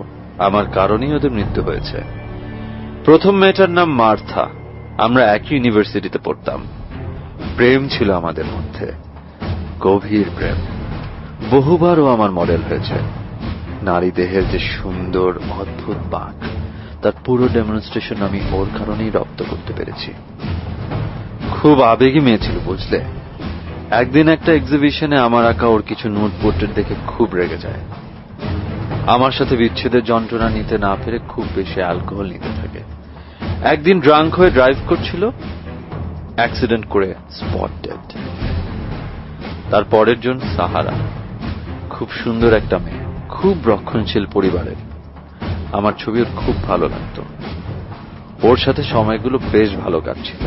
আমার কারণেই ওদের মৃত্যু হয়েছে। প্রথম মেয়েটার নাম মার্থা। আমরা একই ইউনিভার্সিটিতে পড়তাম। প্রেম ছিল আমাদের মধ্যে, গভীর প্রেম। বহুবার ও আমার মডেল হয়েছে। নারী দেহের যে সুন্দর অদ্ভুত বাঁক, তার পুরো ডেমনস্ট্রেশন আমি ওর কারণেই রপ্ত করতে পেরেছি। খুব আবেগী মেয়ে ছিল, বুঝলে। একদিন একটা এক্সিবিশনে আমার আঁকা ওর কিছু নোট পোর্ট্রেট দেখে খুব রেগে যায়। আমার সাথে বিচ্ছেদের যন্ত্রণা নিতে না পেরে খুব বেশি অ্যালকোহল নিতে থাকে। একদিন ড্রাঙ্ক হয়ে ড্রাইভ করছিল, অ্যাক্সিডেন্ট করে স্পট ডেড। তার পরের জন সাহারা, খুব সুন্দর একটা মেয়ে, খুব রক্ষণশীল পরিবারের। আমার ছবি ওর খুব ভালো লাগতো। ওর সাথে সময়গুলো বেশ ভালো কাটছিল।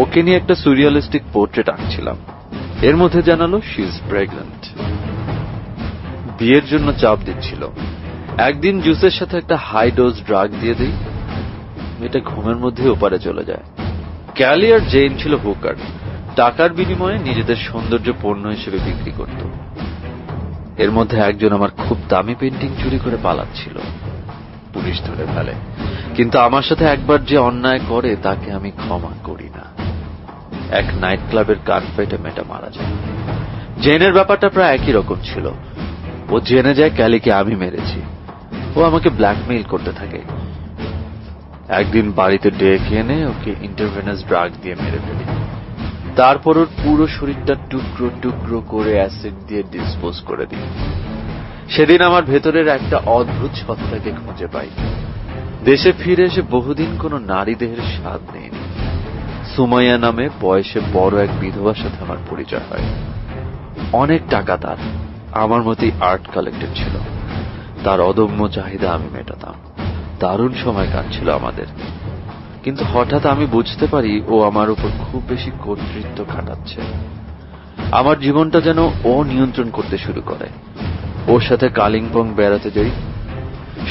ওকে নিয়ে একটা সুরিয়ালিস্টিক পোর্ট্রেট আঁকছিলাম। এর মধ্যে জানালো শি ইজ প্রেগন্যান্ট। বিয়ের জন্য চাপ দিচ্ছিল। একদিন জুসের সাথে একটা হাই ডোজ ড্রাগ দিয়ে দিই, মেয়েটা ঘুমের মধ্যে ওপারে চলে যায়। ক্যালি আর জেন ছিল হুকার। টাকার বিনিময়ে নিজেদের সৌন্দর্য পণ্য হিসেবে বিক্রি করত। এর মধ্যে একজন আমার খুব দামি পেন্টিং চুরি করে পালাচ্ছিল। পুলিশ ধরে ফেলে, কিন্তু আমার সাথে একবার যে অন্যায় করে তাকে আমি ক্ষমা করি না। এক নাইট ক্লাবের কান পেটে মেয়েটা মারা যায়। জেনের ব্যাপারটা প্রায় একই রকম ছিল। ও জেনে যায় ক্যালিকে আমি মেরেছি। ও আমাকে ব্ল্যাকমেইল করতে থাকে। একদিন বাড়িতে ডেকে এনে ওকে ইন্টারভেনাস ড্রাগ দিয়ে মেরে ফেলি। তারপর ওর পুরো শরীরটা টুকরো টুকরো করে অ্যাসিড দিয়ে ডিসপোজ করে দিই। সেদিন আমার ভেতরের একটা অদ্ভুত সত্তাকে খুঁজে পাই। দেশে ফিরে এসে বহুদিন কোনো নারী দেহের স্বাদ নেইনি। সুমাইয়া নামে বয়সে বড় এক বিধবার সাথে আমার পরিচয় হয়। অনেক টাকা তার, আমার মতোই আর্ট কালেক্টেড ছিল। তার অদম্য চাহিদা আমি মেটাতাম। দারুণ সময় কাটছিল আমাদের। কিন্তু হঠাৎ আমি বুঝতে পারি ও আমার উপর খুব বেশি কর্তৃত্ব খাটাচ্ছে। আমার জীবনটা যেন ও নিয়ন্ত্রণ করতে শুরু করে। ওর সাথে কালিম্পং বেড়াতে যাই,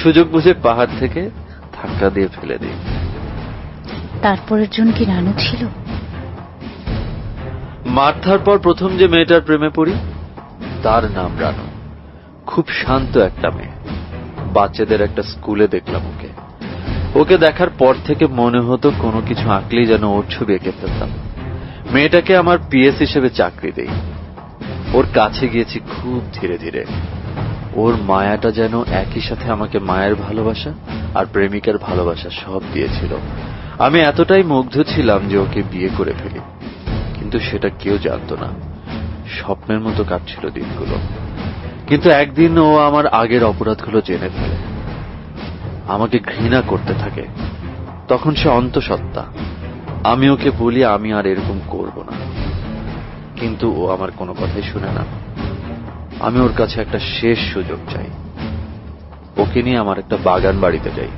সুযোগ বুঝে পাহাড় থেকে ধাক্কা দিয়ে ফেলে দিই। তারপরের জন কি রানু ছিল? মার্থার পর প্রথম যে মেয়েটার প্রেমে পড়ি, তার নাম রানু। খুব শান্ত একটা মেয়ে। বাচ্চাদের একটা স্কুলে দেখলাম ওকে। ওকে দেখার পর থেকে মনে হতো কোনো কিছু আঁকলেই যেন ওর ছবি এঁকে ফেলতাম। মেয়েটাকে আমার পিএস হিসেবে চাকরি দেই। ওর কাছে গিয়েছি খুব ধীরে ধীরে। ওর মায়াটা যেন একই সাথে আমাকে মায়ের ভালোবাসা আর প্রেমিকার ভালোবাসা সব দিয়েছিল। আমি এতটাই মুগ্ধ ছিলাম যে ওকে বিয়ে করে ফেলি, কিন্তু সেটা কেউ জানতো না। স্বপ্নের মতো কাটছিল দিনগুলো। কিন্তু একদিন ও আমার আগের অপরাধগুলো জেনে ফেলে, আমাকে ঘৃণা করতে থাকে। তখন সে অন্তঃসত্ত্বা। আমি ওকে বলি আমি আর এরকম করব না, কিন্তু ও আমার কোনো কথাই শুনে না। আমি ওর কাছে একটা শেষ সুযোগ চাই। ওকে নিয়ে আমার একটা বাগান বাড়িতে যাই।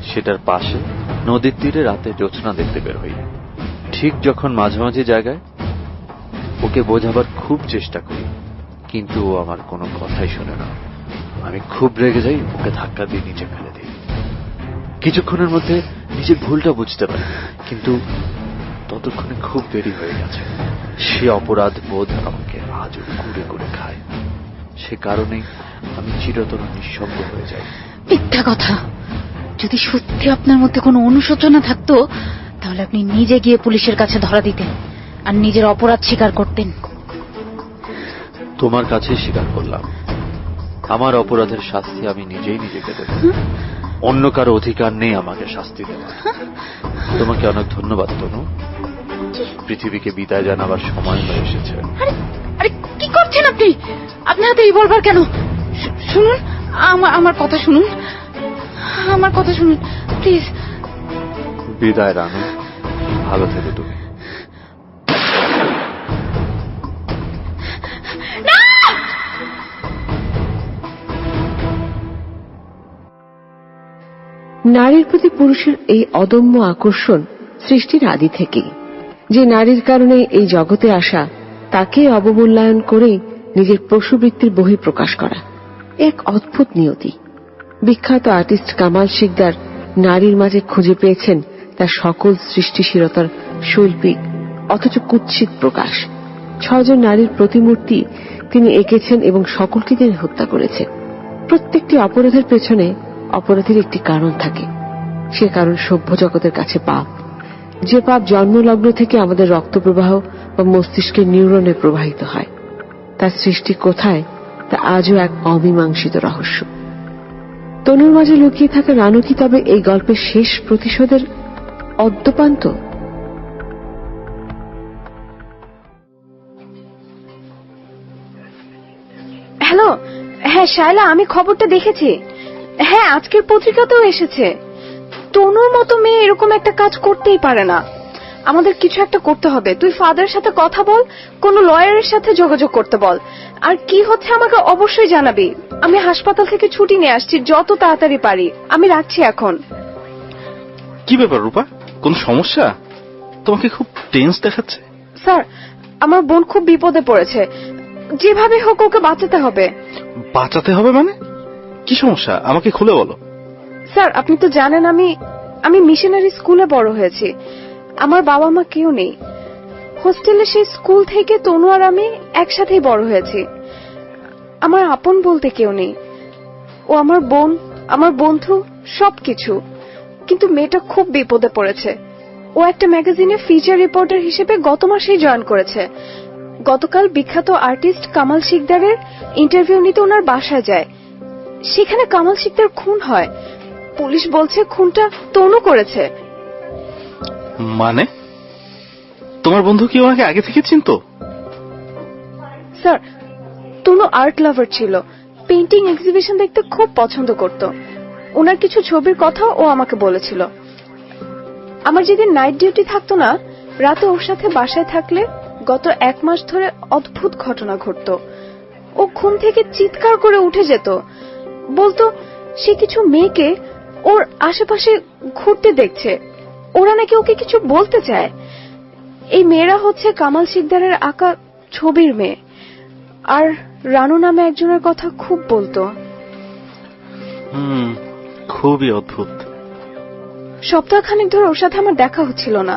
সেটার পাশে নদীর তীরে রাতে জ্যোৎস্না দেখতে বের হই। ঠিক যখন মাঝামাঝি জায়গায় ওকে বোঝাবার খুব চেষ্টা করি, কিন্তু ও আমার কোনো কথাই শুনে না। আমি খুব রেগে যাই, ওকে ধাক্কা দিয়ে নিচে ফেলে দিই। কিছুক্ষণের মধ্যে নিজের ভুলটা বুঝতে পারি, কিন্তু ততক্ষণে খুব দেরি হয়ে গেছে। সে অপরাধ বোধ আমাকে আজও কুড়ে কুড়ে খায়। সে কারণেই আমি চিরতর নিঃসঙ্গ হয়ে যাই। মিথ্যা কথা। যদি সত্যি আপনার মধ্যে কোনো অনুশোচনা থাকতো, তাহলে আপনি নিজে গিয়ে পুলিশের কাছে ধরা দিতেন আর নিজের অপরাধ স্বীকার করতেন। তোমার কাছে স্বীকার করলাম। আমার অপরাধের শাস্তি আমি নিজেই নিজেকে দেব। অন্য কারো অধিকার নেই আমাকে শাস্তি দেওয়ার। তোমাকে অনেক ধন্যবাদ তনু। পৃথিবীকে বিদায় জানাবার সময় হয়ে এসেছে। আরে কি করছেন আপনি? আপনার হাতে রিভলভার কেন? শুনুন, আমার কথা শুনুন, আমার কথা শুনুন প্লিজ। বিদায় রানু, ভালো থেকো তুমি। নারীর প্রতি পুরুষের এই অদম্য আকর্ষণ সৃষ্টির আদি থেকেই। যে নারীর কারণে এই জগতে আসা তাকে অবমূল্যায়ন করেই নিজের পশুবৃত্তির বহিঃপ্রকাশ করা এক অদ্ভুত নিয়তি। বিখ্যাত আর্টিস্ট কামাল শিকদার নারীর মাঝে খুঁজে পেয়েছেন তার সকল সৃষ্টিশীলতার শৈল্পিক অথচ কুৎসিত প্রকাশ। 6 জন নারীর প্রতিমূর্তি তিনি এঁকেছেন এবং সকলকে তিনি হত্যা করেছেন। প্রত্যেকটি অপরাধের পেছনে অপরাধীর একটি কারণ থাকে। সে কারণ সভ্য জগতের কাছে পাপ। যে পাপ জন্মলগ্ন থেকে আমাদের রক্তপ্রবাহ বা মস্তিষ্কের নিউরনে প্রবাহিত হয়, তার সৃষ্টি কোথায় তা আজও এক অমীমাংসিত রহস্য। তনুর মাঝে লুকিয়ে থাকা রানু কি তবে এই গল্পের শেষ প্রতিশোধের অদ্যপান্ত? হ্যালো, হ্যাঁ শায়লা, আমি খবরটা দেখেছি। হ্যাঁ, আজকের পত্রিকাতেও এসেছে। তনুর মতো মেয়ে এরকম একটা কাজ করতেই পারে না। আমাদের কিছু একটা করতে হবে। তুই ফাদারের সাথে কথা বল, কোন লয়ারের সাথে যোগাযোগ করতে বল। আর কি হচ্ছে আমাকে অবশ্যই জানাবি। আমি হাসপাতাল থেকে ছুটি নিয়ে আসছি যত তাড়াতাড়ি পারি। আমি রাখছি এখন। কি ব্যাপার রূপা, কোন সমস্যা? তোমাকে খুব টেন্স দেখাচ্ছে। স্যার, আমার বোন খুব বিপদে পড়েছে। যেভাবে হোক ওকে বাঁচাতে হবে। বাঁচাতে হবে মানে? কি সমস্যা আমাকে খুলে বলো। স্যার, আপনি তো জানেন আমি মিশনারি স্কুলে বড় হয়েছি। আমার বাবা মা কেউ নেই। হোস্টেলে সেই স্কুল থেকে তনু আর আমি একসাথেই বড় হয়েছি। আমার আপন বলতে কেউ নেই। ও আমার বোন, আমার বন্ধু, সবকিছু। কিন্তু মেয়েটা খুব বিপদে পড়েছে। ও একটা ম্যাগাজিনে ফিচার রিপোর্টার হিসেবে গত মাসেই জয়েন করেছে। গতকাল বিখ্যাত আর্টিস্ট কামাল শিকদারের ইন্টারভিউ নিতে ওনার বাসায় যায়। সেখানে কামাল শিকদার খুন হয়। পুলিশ বলছে খুনটা তনু করেছে। মানে তোমার বন্ধু কি ওনাকে আগে থেকে চিনতো? স্যার, তনু আর্ট লাভার ছিল। পেইন্টিং এক্সিবিশন দেখতে খুব পছন্দ করত। ওনার কিছু ছবির কথা ও আমাকে বলেছিল। আমার যেদিন নাইট ডিউটি থাকতো না, রাতে ওর সাথে বাসায় থাকলে গত 1 মাস ধরে অদ্ভুত ঘটনা ঘটতো। ও ঘুম থেকে চিৎকার করে উঠে যেত। বলতো সে কিছু মেয়েকে ওর আশেপাশে ঘুরতে দেখছে। ওরা নাকি ওকে কিছু বলতে চায়। এই মেয়েরা হচ্ছে কামাল শিকদারের আঁকা ছবির মেয়ে। আর রানু নামে একজনের কথা খুব বলতো। খুবই অদ্ভুত। সপ্তাহখানেক ধরে ওর সাথে আমার দেখা হচ্ছিল না।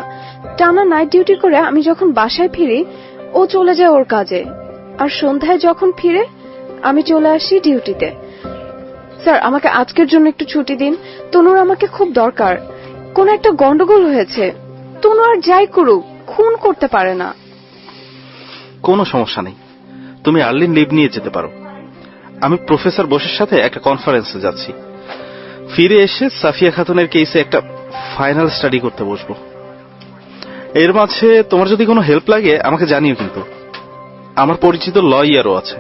টানা নাইট ডিউটি করে আমি যখন বাসায় ফিরি, ও চলে যায় ওর কাজে। আর সন্ধ্যায় যখন ফিরে, আমি চলে আসি ডিউটিতে। স্যার, আমাকে আজকের জন্য একটু ছুটি দিন। তনুর আমাকে খুব দরকার। কোন একটা গন্ডগোল হয়েছে। তনু আর যাই করুক, খুন করতে পারে না। কোনো সমস্যা নেই, তুমি আর্লি লিভ নিয়ে যেতে পারো। আমি প্রফেসর বোসের সাথে একটা কনফারেন্সে যাচ্ছি। ফিরে এসে সাফিয়া খাতুনের কেসে একটা ফাইনাল স্টাডি করতে বসবো। এর মাঝে তোমার যদি কোনো হেল্প লাগে আমাকে জানিও, কিন্তু আমার পরিচিত লয়ারও আছে।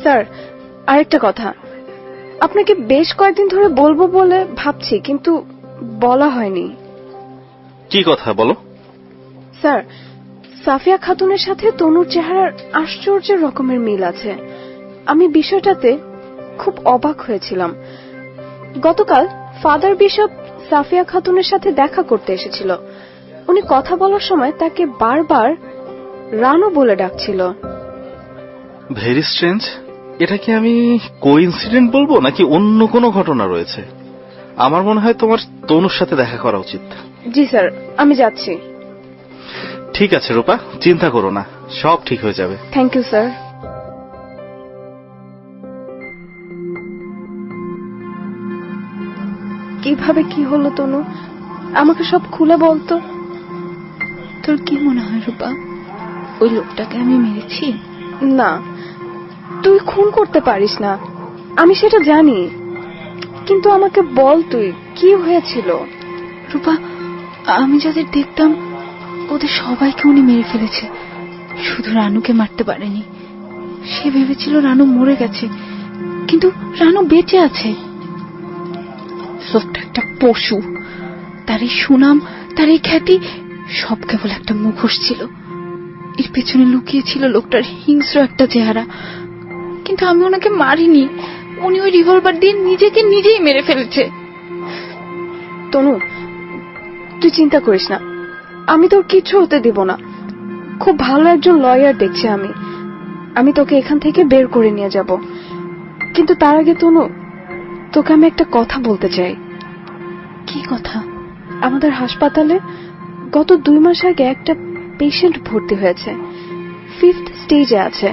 স্যার, আরেকটা কথা আপনাকে বেশ কয়েকদিন ধরে বলবো বলে ভাবছি, কিন্তু বলা হয়নি। কি কথা বলো? স্যার, সাফিয়া খাতুনের সাথে তনুর চেহারার আশ্চর্য রকমের মিল আছে। আমি বিষয়টাতে খুব অবাক হয়েছিলাম। গতকাল ফাদার বিশপ সাফিয়া খাতুনের সাথে দেখা করতে এসেছিল। উনি কথা বলার সময় তাকে বারবার রানু বলে ডাকছিল। Very strange. এটা কি আমি কোইন্সিডেন্ট বলবো নাকি অন্য কোনো ঘটনা রয়েছে? আমার মনে হয় তোমার তনুর সাথে দেখা করা উচিত। জি স্যার, আমি যাচ্ছি। ঠিক আছে রূপা, চিন্তা করো না, সব ঠিক হয়ে যাবে। Thank you sir. কিভাবে কি হলো তনু? আমাকে সব খুলে বলতো। তোর কি মনে হয় রূপা, ওই লোকটাকে আমি মেরেছি? না, তুই খুন করতে পারিস না, আমি সেটা জানি। কিন্তু আমাকে বল তুই কি হয়েছিল। রূপা, আমি যাদের দেখতাম ওদের সবাইকে উনি মেরে ফেলেছে, শুধু রানুকে মারতে পারেনি। সে ভেবেছিল রানু মরে গেছে, কিন্তু রানু বেঁচে আছে। লোকটা একটা পশু। তার এই সুনাম, তার এই খ্যাতি সব কেবল একটা মুখোশ ছিল। এর পেছনে লুকিয়ে ছিল লোকটার হিংস্র একটা চেহারা। কিন্তু আমি ওনাকে মারিনি, উনি ওই রিভলভার দিয়ে নিজেকে নিজেই মেরে ফেলেছে। তনু, তুই চিন্তা করিস না, আমি তোর কিচ্ছু হতে দিব না। খুব ভালো একজন লয়ার দেখছি আমি তোকে এখান থেকে বের করে নিয়ে যাব। কিন্তু তার আগে তনু, তোকে আমি একটা কথা বলতে চাই। কি কথা? আমাদের হাসপাতালে গত 2 মাস আগে একটা পেশেন্ট ভর্তি হয়েছে, 5th স্টেজে আছে।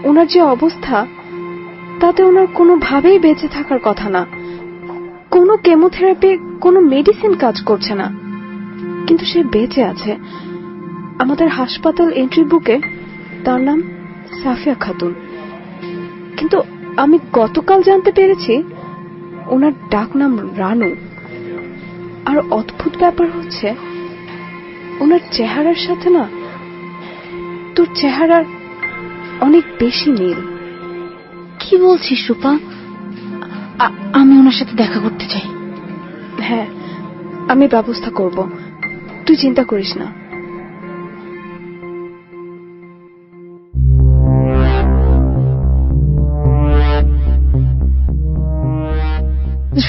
ওনার যে অবস্থা, তাতে ওনার কোনোভাবেই বেঁচে থাকার কথা না। কোনো কেমোথেরাপি, কোনো মেডিসিন কাজ করছে না, কিন্তু সে বেঁচে আছে। আমাদের হাসপাতাল এন্ট্রি বুকে তার নাম সাফিয়া খাতুন। কিন্তু আমি গতকাল জানতে পেরেছি ওনার ডাক নাম রানু। আর অদ্ভুত ব্যাপার হচ্ছে, ওনার চেহারার সাথে না তোর চেহারার অনেক বেশি মিল। কি বলছিস রূপা? আমি ওনার সাথে দেখা করতে চাই। হ্যাঁ, আমি ব্যবস্থা করব, তুই চিন্তা করিস না।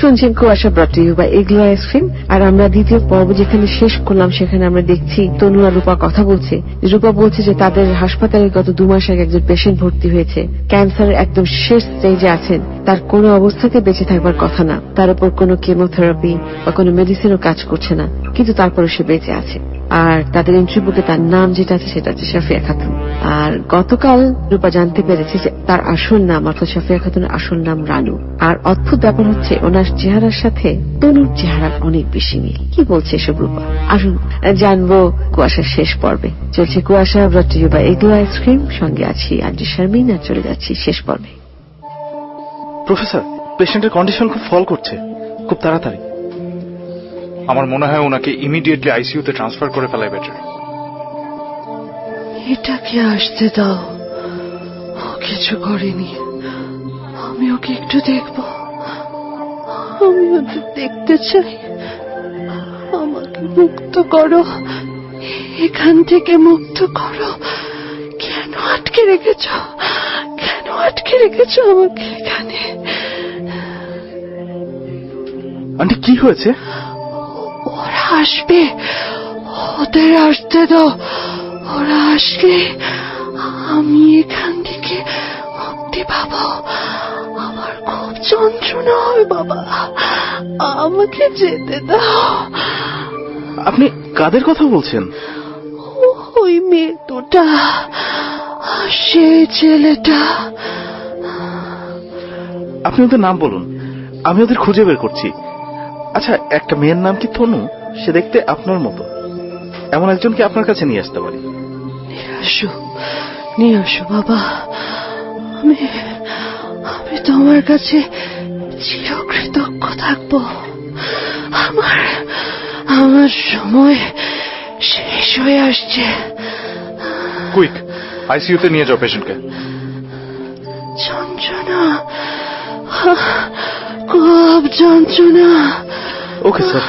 শুনছেন কুয়াশা ব্রট ইউ বাই এগলো আইসক্রিম। আর আমরা দ্বিতীয় পর্ব যেখানে শেষ করলাম, সেখানে আমরা দেখছি তনু আর রূপা কথা বলছে। রূপা বলছে যে তাদের হাসপাতালে গত 2 মাস আগে একজন পেশেন্ট ভর্তি হয়েছে, ক্যান্সারের একদম শেষ স্টেজে আছেন, তার কোনো অবস্থাতে বেঁচে থাকবার কথা না, তার উপর কোনো কেমোথেরাপি বা কোনো মেডিসিনও কাজ করছে না, কিন্তু তারপরে সে বেঁচে আছে। আর তাদের এন্ট্রি বুকে তার নাম যেটা আছে সেটা হচ্ছে সাফিয়া খাতুন। আর গতকাল রূপা জানতে পেরেছে যে তার আসল নাম, অর্থাৎ সাফিয়া খাতুনের আসল নাম রানু। আর অদ্ভুত ব্যাপার হচ্ছে, ওনার চেহারার সাথে তনুর চেহারার অনেক বেশি মিল। কি বলছে এসব রূপা? আসুন জানবো কুয়াশার শেষ পর্বে। চলছে Kuasha brought you by এগলো ice cream, সঙ্গে আছি আন্টি শারমিন, আর চলে যাচ্ছি শেষ পর্বে। প্রফেসর, পেশেন্টের কন্ডিশন খুব ফল করছে, খুব তাড়াতাড়ি। আমার মনে হয় ওনাকে ইমিডিয়েটলি আইসিইউতে ট্রান্সফার করে ফেলাই বেটার। এটাকে আসতে দাও, ও কিছু করেনি। আমি ওকে একটু দেখব, আমি ওকে দেখতে চাই। আমাকে মুক্ত করো, এখান থেকে মুক্ত করো। কেন আটকে রেখেছ? কেন আটকে রেখেছ আমাকে এখানে? আন্টি, কি হয়েছে? ওরা আসবে, ওদের আসতে দাও। ওরা আসলে আমি এখান থেকে মুক্তি পাবো। আমার খুব যন্ত্রণা হবে বাবা, আমাকে যেতে দাও। আপনি কাদের কথা বলছেন? ওই মেয়ে দুটা, সেই ছেলেটা। আপনি ওদের নাম বলুন, আমি ওদের খুঁজে বের করছি। আচ্ছা, একটা মেয়ের নাম কি তনু? সে দেখতে আপনার মতো, এমন একজনকে আপনার কাছে নিয়ে আসতে পারি। নিয়ে আসো বাবা, আমি তোমার কাছে চিরকৃতজ্ঞ থাকবো। আমার সময় শেষ হয়ে আসছে। কুইক, আইসিইউতে নিয়ে যাও পেশেন্টকে। যন্ত্রণা, খুব যন্ত্রণা। Okay sir.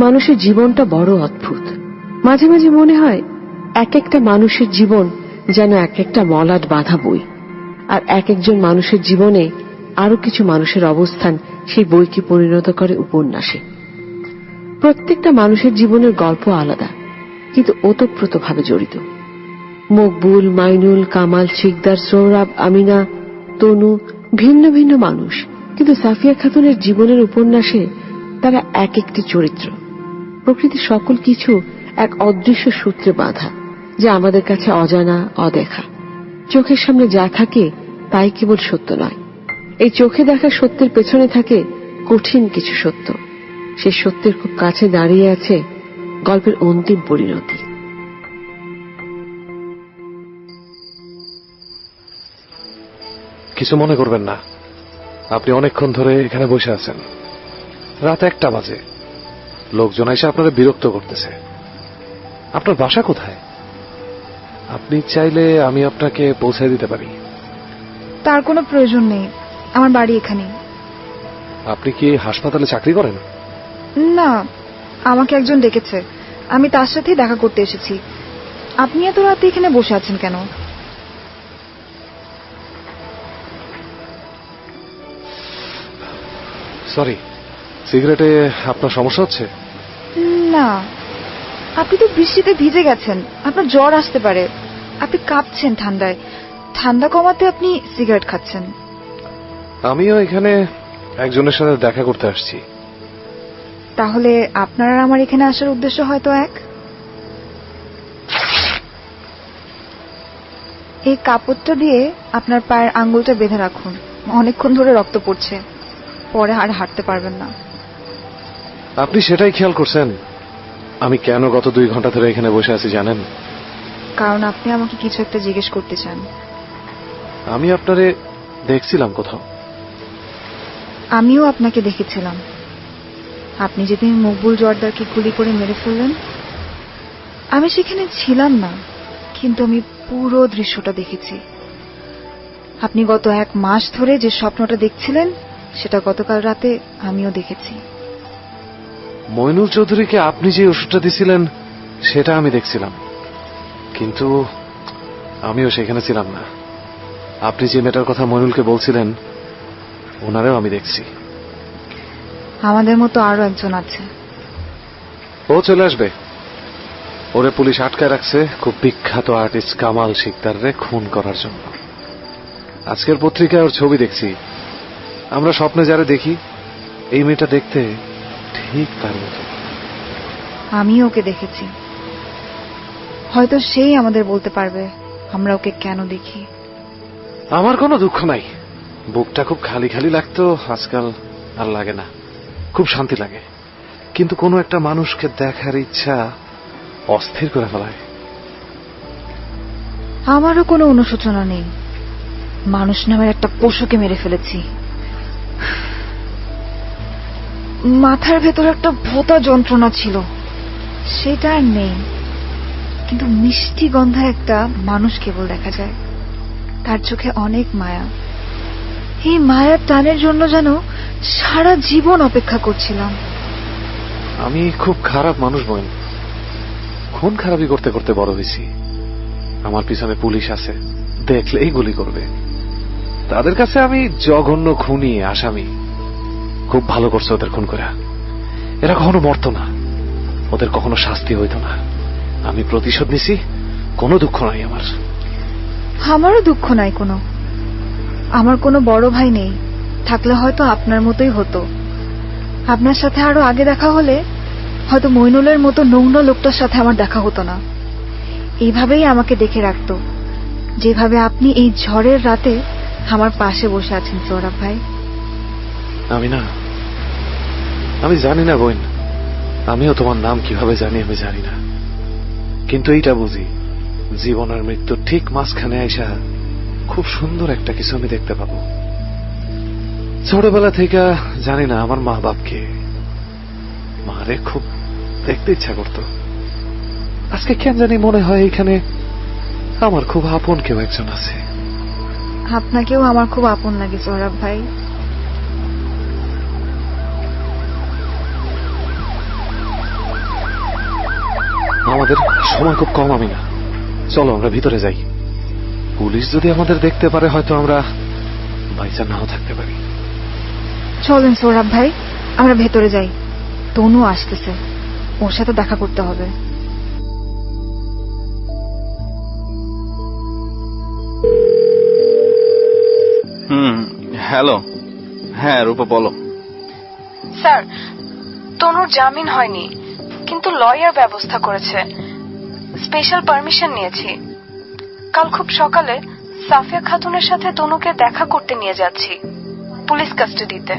মানুষের জীবনটা বড় অদ্ভুত। মাঝে মাঝে মনে হয় এক একটা মানুষের জীবন যেন এক একটা মলাট বাঁধা বই, আর এক একজন মানুষের জীবনে আরো কিছু মানুষের অবস্থান সেই বইকে পরিণত করে উপন্যাসে। প্রত্যেকটা মানুষের জীবনের গল্প আলাদা, কিন্তু ওতপ্রোতভাবে জড়িত। মকবুল, মাইনুল, কামাল, শিকদার, সোহরাব, আমিনা, তনু ভিন্ন ভিন্ন মানুষ, কিন্তু সাফিয়া খাতুনের জীবনের উপন্যাসে তারা এক একটি চরিত্র। প্রকৃতির সকল কিছু এক অদৃশ্য সূত্রে বাঁধা, যা আমাদের কাছে অজানা, অদেখা। চোখের সামনে যা থাকে তাই কেবল সত্য নয়, এই চোখে দেখা সত্যের পেছনে থাকে কঠিন কিছু সত্য। সে সত্যের খুব কাছে দাঁড়িয়ে আছে গল্পের অন্তিম পরিণতি। কিছু মনে করবেন না, আপনি অনেকক্ষণ ধরে এখানে বসে আছেন। রাত 1টা বাজে, লোকজন এসে আপনারা বিরক্ত করতেছে। আপনার বাসা কোথায়? আপনি চাইলে আমি আপনাকে পৌঁছে দিতে পারি। তার কোনো প্রয়োজন নেই, আমার বাড়ি এখানে। আপনি কি হাসপাতালে চাকরি করেন? না, আমাকে একজন ডেকেছে, আমি তার সাথেই দেখা করতে এসেছি। আপনি এত রাতে এখানে বসে আছেন কেন? সরি, সিগারেটে আপনার সমস্যা হচ্ছে? না, আপনি তো বৃষ্টিতে ভিজে গেছেন, আপনার জ্বর আসতে পারে, আপনি কাঁপছেন ঠান্ডায়, ঠান্ডা কমাতে আপনি সিগারেট খাচ্ছেন। আমিও এখানে একজনের সাথে দেখা করতে আসছি। তাহলে আপনার আর আমার এখানে আসার উদ্দেশ্য হয়তো এক। এই কাপড়টা দিয়ে আপনার পায়ের আঙ্গুলটা বেঁধে রাখুন, অনেকক্ষণ ধরে রক্ত পড়ছে, পরে আর হাঁটতে পারবেন না। আপনি সেটাই খেয়াল করছেন আমি কেন গত 2 ঘন্টা ধরে এখানে বসে আছি জানেন? কারণ আপনি আমাকে কিছু একটা জিজ্ঞেস করতে চান। আমি আপনারে দেখছিলাম কোথাও। আমিও আপনাকে দেখেছিলাম। আপনি যেদিন মকবুল জোয়ারদারকে গুলি করে মেরে ফেললেন, আমি সেখানে ছিলাম না, কিন্তু আমি পুরো দৃশ্যটা দেখেছি। আপনি গত 1 মাস ধরে যে স্বপ্নটা দেখছিলেন সেটা গতকাল রাতে আমিও দেখেছি। মইনুল চৌধুরীকে আপনি যে ওষুধটা দিছিলেন সেটা আমি দেখছিলাম, কিন্তু আমিও সেখানে ছিলাম না। আপনি যে মেয়েটার কথা মইনুলকে বলছিলেন ওনারেও আমি দেখছি। আমাদের মতো আরো একজন আছে। ও চলে আসবে। ওরে পুলিশ আটকায় রাখছে খুব বিখ্যাত আর্টিস্ট কামাল শিকদাররে খুন করার জন্য। আজকের পত্রিকায় ওর ছবি দেখছি। আমরা স্বপ্নে যারা দেখি এই মেয়েটা দেখতে ঠিক তার মতো। আমি ওকে দেখেছি, হয়তো সেই আমাদের বলতে পারবে আমরা ওকে কেন দেখি। আমার কোনো দুঃখ নাই, বুকটা খুব খালি খালি লাগতো, আজকাল আর লাগে না, খুব শান্তি লাগে। কিন্তু কোনো একটা মানুষকে দেখার ইচ্ছা অস্থির করে ফেলায়। আমারও কোনো অনুশোচনা নেই, মানুষ নামের একটা পশুকে মেরে ফেলেছি। মাথার ভেতর একটা ভোঁতা যন্ত্রণা ছিল, সেটা আর নেই, কিন্তু মিষ্টি গন্ধা একটা মানুষ কেবল দেখা যায়। তার চোখে অনেক মায়া। এই মায়ার টানের জন্য যেন সারা জীবন অপেক্ষা করছিলাম। আমি খুব খারাপ মানুষ বোন, খুন খারাপি করতে করতে বড় হয়েছি। আমার পিছনে পুলিশ আছে, দেখলেই গুলি করবে। তাদের কাছে আমি জঘন্য খুনি, আসামি। খুব ভালো করছে ওদের খুন করে। এরা কখনো মরতো না, ওদের কখনো শাস্তি হইতো না। আমি প্রতিশোধ নিছি, কোনো দুঃখ নাই আমার। আমারও দুঃখ নাই কোনো। আমার কোনো বড় ভাই নেই, থাকলে হয়তো আপনার মতোই হতো। আপনার সাথে আরো আগে দেখা হলে হয়তো মইনুলের মতো নোংরা লোকটার সাথে আমার দেখা হতো না। এইভাবেই আমাকে দেখে রাখতো, যেভাবে আপনি এই ঝড়ের রাতে আমার পাশে বসে আছেন সৌরভ ভাই। আমি জানি না বোন, আমিও তোমার নাম কিভাবে জানি আমি জানি না, কিন্তু এইটা বুঝি জীবন আর মৃত্যুর ঠিক মাঝখানে আইসা খুব সুন্দর একটা কিছু আমি দেখতে পাবো। ছোটবেলা থেকে জানি না আমার মা বাপকে, মারে খুব দেখতে ইচ্ছা করত। আজকে কেন জানি মনে হয় এখানে আমার খুব আপন কেউ একজন আছে। আপনাকেও আমার খুব আপন লাগে সৌরভ ভাই। আমাদের সময় খুব কম, আমি না, চলো আমরা ভিতরে যাই। পুলিশ যদি আমাদের দেখতে পারে হয়তো আমরা বাইচা নাও থাকতে পারি। চলেন সৌরভ ভাই, আমরা ভেতরে যাই। তনু আসতেছে, ওর সাথে দেখা করতে হবে। হ্যালো। হ্যাঁ রূপা বলো। স্যার, তনুর জামিন হয়নি, কিন্তু লয়ার ব্যবস্থা করেছে। স্পেশাল পারমিশন নিয়েছি। কাল খুব সকালে সাফিয়া খাতুনের সাথে তনুকে দেখা করতে নিয়ে যাচ্ছি, পুলিশ কাস্টাডিতে।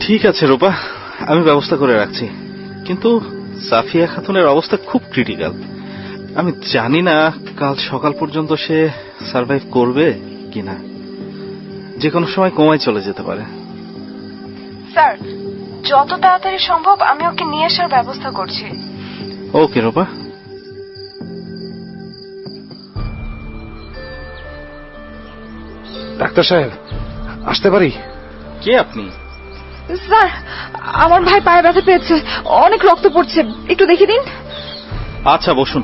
ঠিক আছে রূপা, আমি ব্যবস্থা করে রাখছি, কিন্তু সাফিয়া খাতুনের অবস্থা খুব ক্রিটিক্যাল। আমি জানি না কাল সকাল পর্যন্ত সে সার্ভাইভ করবে কিনা, যে কোনো সময় কোমায় চলে যেতে পারে। স্যার, যত তাড়াতাড়ি সম্ভব আমি ওকে নিয়ে আসার ব্যবস্থা করছি। ওকে রূপা। ডাক্তার সাহেব, আসতে পারি? কে আপনি? স্যার, আমার ভাই পায়ে ব্যথা পেয়েছে, অনেক রক্ত পড়ছে, একটু দেখে দিন। আচ্ছা বসুন।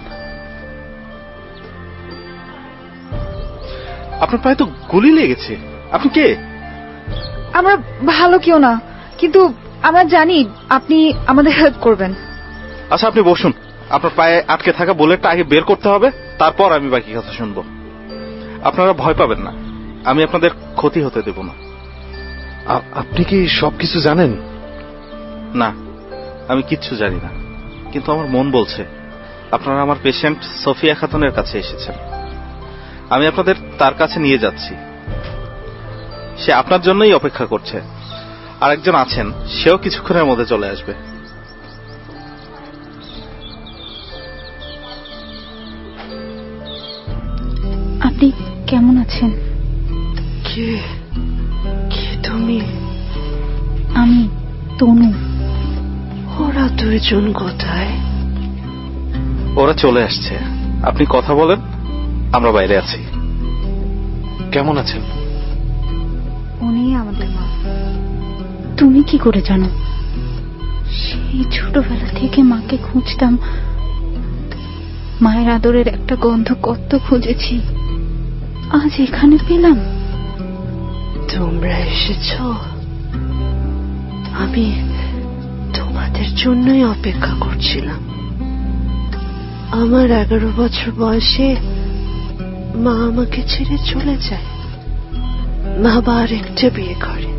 আপনার পায়ে তো গুলি লেগেছে, আপনি কে? আমরা ভালো কেউ না, কিন্তু আমরা জানি আপনি আমাদের হেল্প করবেন। আচ্ছা আপনি বসুন, আপনার পায়ে আটকে থাকা বুলেটটা আগে বের করতে হবে, তারপর আমি বাকি কথা শুনবো। আপনারা ভয় পাবেন না, আমি আপনাদের ক্ষতি হতে দেব না। আপনি কি সবকিছু জানেন? না, আমি কিচ্ছু জানি না, কিন্তু আমার মন বলছে আপনারা আমার পেশেন্ট সোফিয়া খাতুনের কাছে এসেছেন। আমি আপনাদের তার কাছে নিয়ে যাচ্ছি। সে আপনার জন্যই অপেক্ষা করছে। আরেকজন আছেন, সেও কিছুক্ষণের মধ্যে চলে আসবে। আপনি কেমন আছেন? কে কে তুমি? আমি তনু। ওরা দুইজন কোথায়? ওরা চলে আসছে, আপনি কথা বলেন, আমরা বাইরে আছি। কেমন আছেন? উনি আমাদের মা। তুমি কি করে জানো? সেই ছোটবেলা থেকে মাকে খুঁজতাম। মায়ের আদরের একটা গন্ধ কত খুঁজেছি, আজ এখানে পেলাম। তোমরা এসেছ? আমি তোমাদের জন্যই অপেক্ষা করছিলাম। আমার 11 বছর বয়সে মা আমাকে ছেড়ে চলে যায়। মা আবার একটা বিয়ে করে।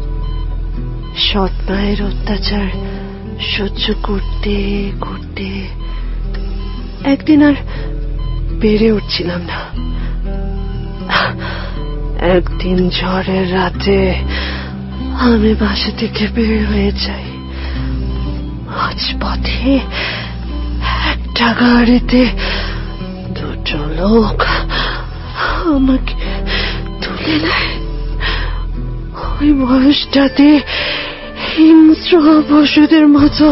সৎ মায়ের অত্যাচার সহ্য করতে করতে একদিন আর পেরে উঠছিলাম না। একদিন ঝড়ের রাতে আমি বাসা থেকে বের হয়ে যাই। আজ পথে একটা গাড়িতে দুটো লোক আমাকে তুলে নেয়। ওই বয়সটাতে হিংস্র পশুদের মতো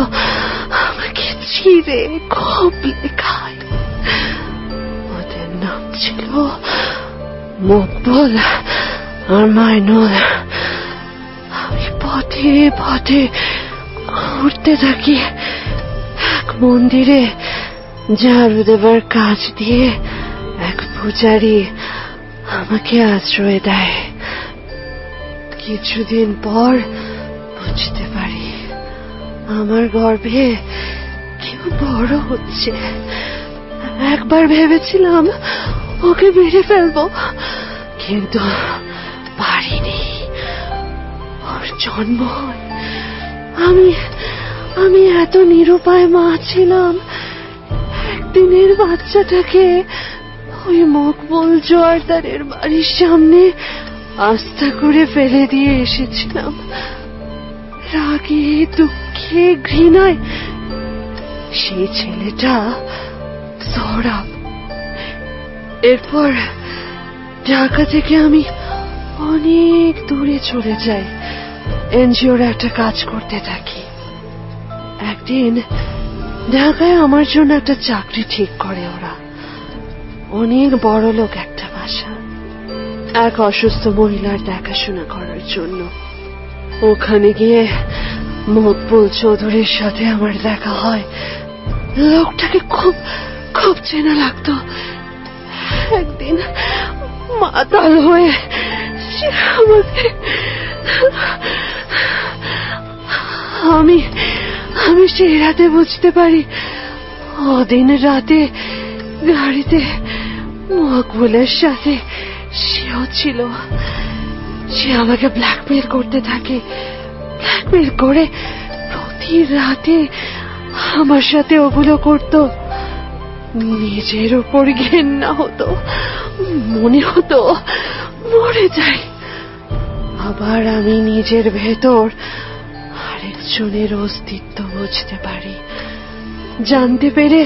আমাকে চিরে খবলে খায়। ওদের নাম ছিল মকবুল আর মাইনুল। আমি পথে পথে ঘুরতে থাকি। এক মন্দিরে ঝাড়ু দেবার কাজ দিয়ে এক পূজারী আমাকে আশ্রয় দেয়। কিছুদিন পর বুঝতে পারি আমার গর্ভে কেউ বড় হচ্ছে। একবার ভেবেছিলাম ওকে মেরে ফেলবো, কিন্তু পারিনি। ওর জন্ম হয়। আমি এত নিরুপায় মা ছিলাম। একদিনের বাচ্চাটাকে ওই মকবুল জোয়ারদারের বাড়ির সামনে আস্থা করে ফেলে দিয়ে এসেছিলাম। রাগে দুঃখে ঘৃণায়। সেই ছেলেটা সৌরভ। এরপর ঢাকা থেকে আমি অনেক দূরে চলে যাই। এনজিওর একটা কাজ করতে থাকি। একদিন ঢাকায় আমার জন্য একটা চাকরি ঠিক করে ওরা। অনেক বড় লোক একটা বাসা, এক অসুস্থ মহিলার দেখাশোনা করার জন্য। ওখানে গিয়ে মকবুল চৌধুরীর সাথে আমার দেখা হয়। লোকটাকে খুব খুব চেনা লাগতো। একদিন মাতাল হয়ে সে আমাকে আমি সেই রাতে বুঝতে পারি ওদিন রাতে গাড়িতে মকবুলের সাথে সেও ছিল। সে আমাকে ব্ল্যাকমেল করতে থাকে। ব্ল্যাকমেল করে প্রতি রাতে আমার সাথে ওগুলো করত। নিজের উপর ঘেন্না হতো, মনে হতো মরে যাই। আবার আমি নিজের ভেতর আরেকজনের অস্তিত্ব বুঝতে পারি। জানতে পেরে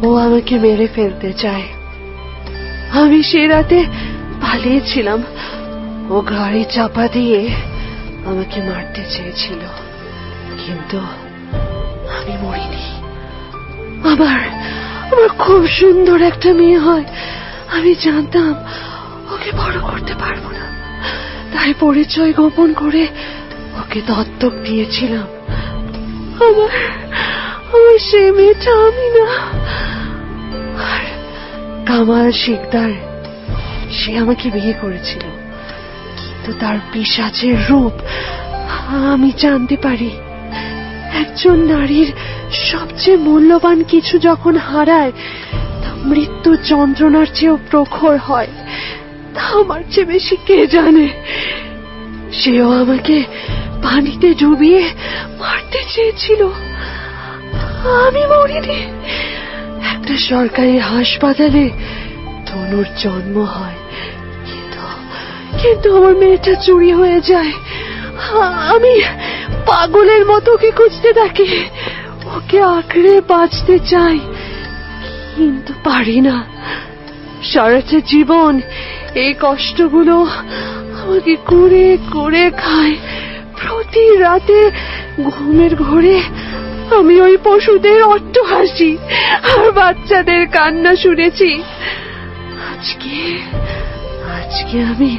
ও আমাকে মেরে ফেলতে চায়। আমি সে রাতে পালিয়েছিলাম। ও গাড়ি চাপা দিয়ে আমাকে মারতে চেয়েছিল, কিন্তু আমি মরিনি। আমার খুব সুন্দর একটা মেয়ে হয়। আমি জানতাম ওকে বড় করতে পারবো না, তাই পরিচয় গোপন করে ওকে দত্তক দিয়েছিলাম। আমার সে মেয়েটা আমি না। আর কামাল শিকদার, সে আমাকে বিয়ে করেছিল, কিন্তু তার পিশাচের রূপ আমি জানতে পারি একজন নারীর সবচেয়ে মূল্যবান কিছু যখন হারায় তা মৃত্যু যন্ত্রণার চেয়েও প্রখর হয়। তা আমার চেয়ে বেশি কে জানে। সেও আমাকে পানিতে ডুবিয়ে মারতে চেয়েছিল, আমি মরিনি। একটা সরকারি হাসপাতালে তনুর জন্ম হয়, কিন্তু আমার মেয়েটা চুরি হয়ে যায়। আমি পাগলের মতো ওকে খুঁজতে থাকি, ওকে আঁকড়ে বাঁচতে চাই, কিন্তু পারি না। সারাটা জীবন এই কষ্টগুলো আমাকে কুড়ে কুড়ে খায়। প্রতি রাতে ঘুমের ঘোরে আমি ওই পশুদের অট্টহাসি আর বাচ্চাদের কান্না শুনেছি। আজকে আমি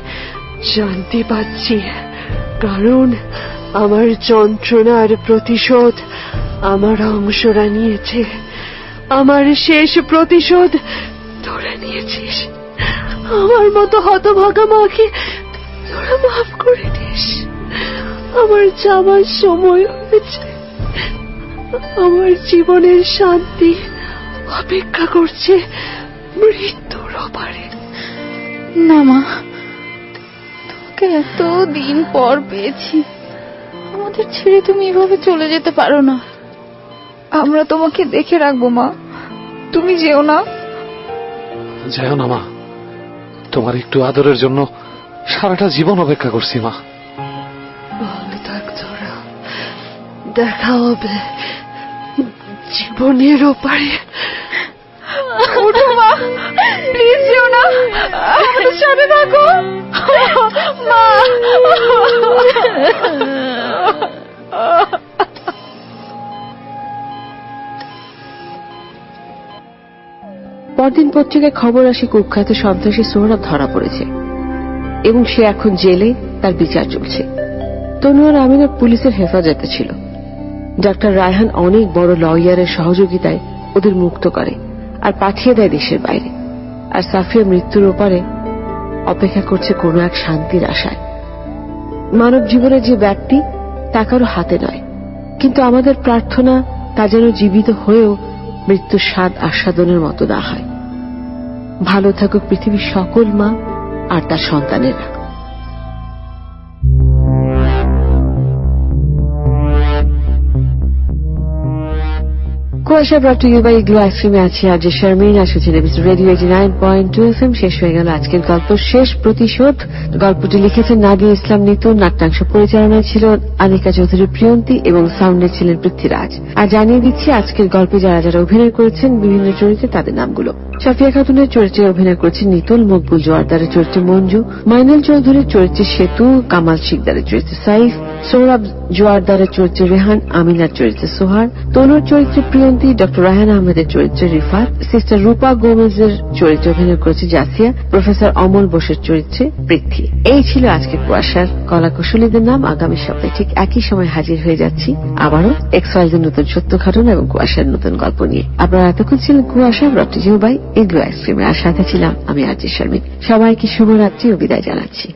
জানতে পারছি, কারণ আমার যন্ত্রণার প্রতিশোধ আমার অংশরা নিয়েছে। আমার শেষ প্রতিশোধ তোরা নিয়েছিস। আমার মতো হতভাগা মাকে তোরা মাফ করে দিস। আমার যাবার সময় হয়েছে। আমার জীবনের শান্তি অপেক্ষা করছে মৃত্যুর অপারে। না মা, তোকে এতদিন পর পেয়েছি, আমাদের ছেড়ে তুমি এভাবে চলে যেতে পারো না। আমরা তোমাকে দেখে রাখবো মা, তুমি যেও না। যাও না মা, তোমার একটু আদরের জন্য সারাটা জীবন অপেক্ষা করছি মা। ভালো থাক তোরা, দেখা হবে জীবনের ওপারে। ওঠো মা, প্লিজ যেও না, আমাদের সাথে থাকো মা। পরদিন পত্রিকায় খবর আসে কুখ্যাত সন্ত্রাসী সোহরাব ধরা পড়েছে এবং সে এখন জেলে, তার বিচার চলছে। তনু আর আমিনা পুলিশের হেফাজতে ছিল। ডাক্তার রায়হান অনেক বড় লয়ারের সহযোগিতায় ওদের মুক্ত করে আর পাঠিয়ে দেয় দেশের বাইরে। আর সাফিয়া মৃত্যুর ওপারে অপেক্ষা করছে কোনো এক শান্তির আশায়। মানব জীবনের যে ব্যক্তি তা কারো হাতে নয়, কিন্তু আমাদের প্রার্থনা তা যেন জীবিত হয়েও মৃত্যুর স্বাদ আস্বাদনের মতো না হয়। ভালো থাকুক পৃথিবীর সকল মা আর তার সন্তানেরা। কুয়াশা ব্রট ইউ বাই গ্লো আইসক্রিমে আছি আজ শারমিন। আসছেন রেডিও 89.2 FM। শেষ হয়ে গেল আজকের গল্প শেষ প্রতিশোধ। গল্পটি লিখেছেন নাদিয়া ইসলাম নিতু, নাট্যাংশ পরিচালনায় ছিল আনিকা চৌধুরী প্রিয়ন্তী এবং সাউন্ডে ছিলেন পৃথ্বীরাজ। আর জানিয়ে দিচ্ছি আজকের গল্পে যারা যারা অভিনয় করেছেন বিভিন্ন চরিত্রে তাদের নামগুলো। সাফিয়া খাতুনের চরিত্রে অভিনয় করেছেন নিতুল, মকবুল জোয়ারদারের চরিত্রে মঞ্জু, মাইনুল চৌধুরীর চরিত্রে সেতু, কামাল শিকদারের চরিত্রে সাইফ, সৌরভ জোয়ারদারের চরিত্রে রেহান, আমিনার চরিত্রে সোহার, তনুর চরিত্রে প্রিয়ন্তী, ডক্টর রায়হান আহমেদের চরিত্রে রিফাত, সিস্টার রূপা গোমেজের চরিত্রে অভিনয় করেছে জাসিয়া, প্রফেসর অমল বোসের চরিত্রে পৃথ্বী। এই ছিল আজকের কুয়াশার কলাকুশলীদের নাম। আগামী সপ্তাহে ঠিক একই সময় হাজির হয়ে যাচ্ছি আবারও এক্সওয়াইজের নতুন সত্য ঘটনা এবং কুয়াশার নতুন গল্প নিয়ে। আপনারা এতক্ষণ ছিলেন কুয়াশা ব্রট ইউ বাই এগ্লো আইসক্রিমে, আর সাথে ছিলাম আমি আরজে শারমিন। সবাইকে শুভরাত্রি ও বিদায় জানাচ্ছি।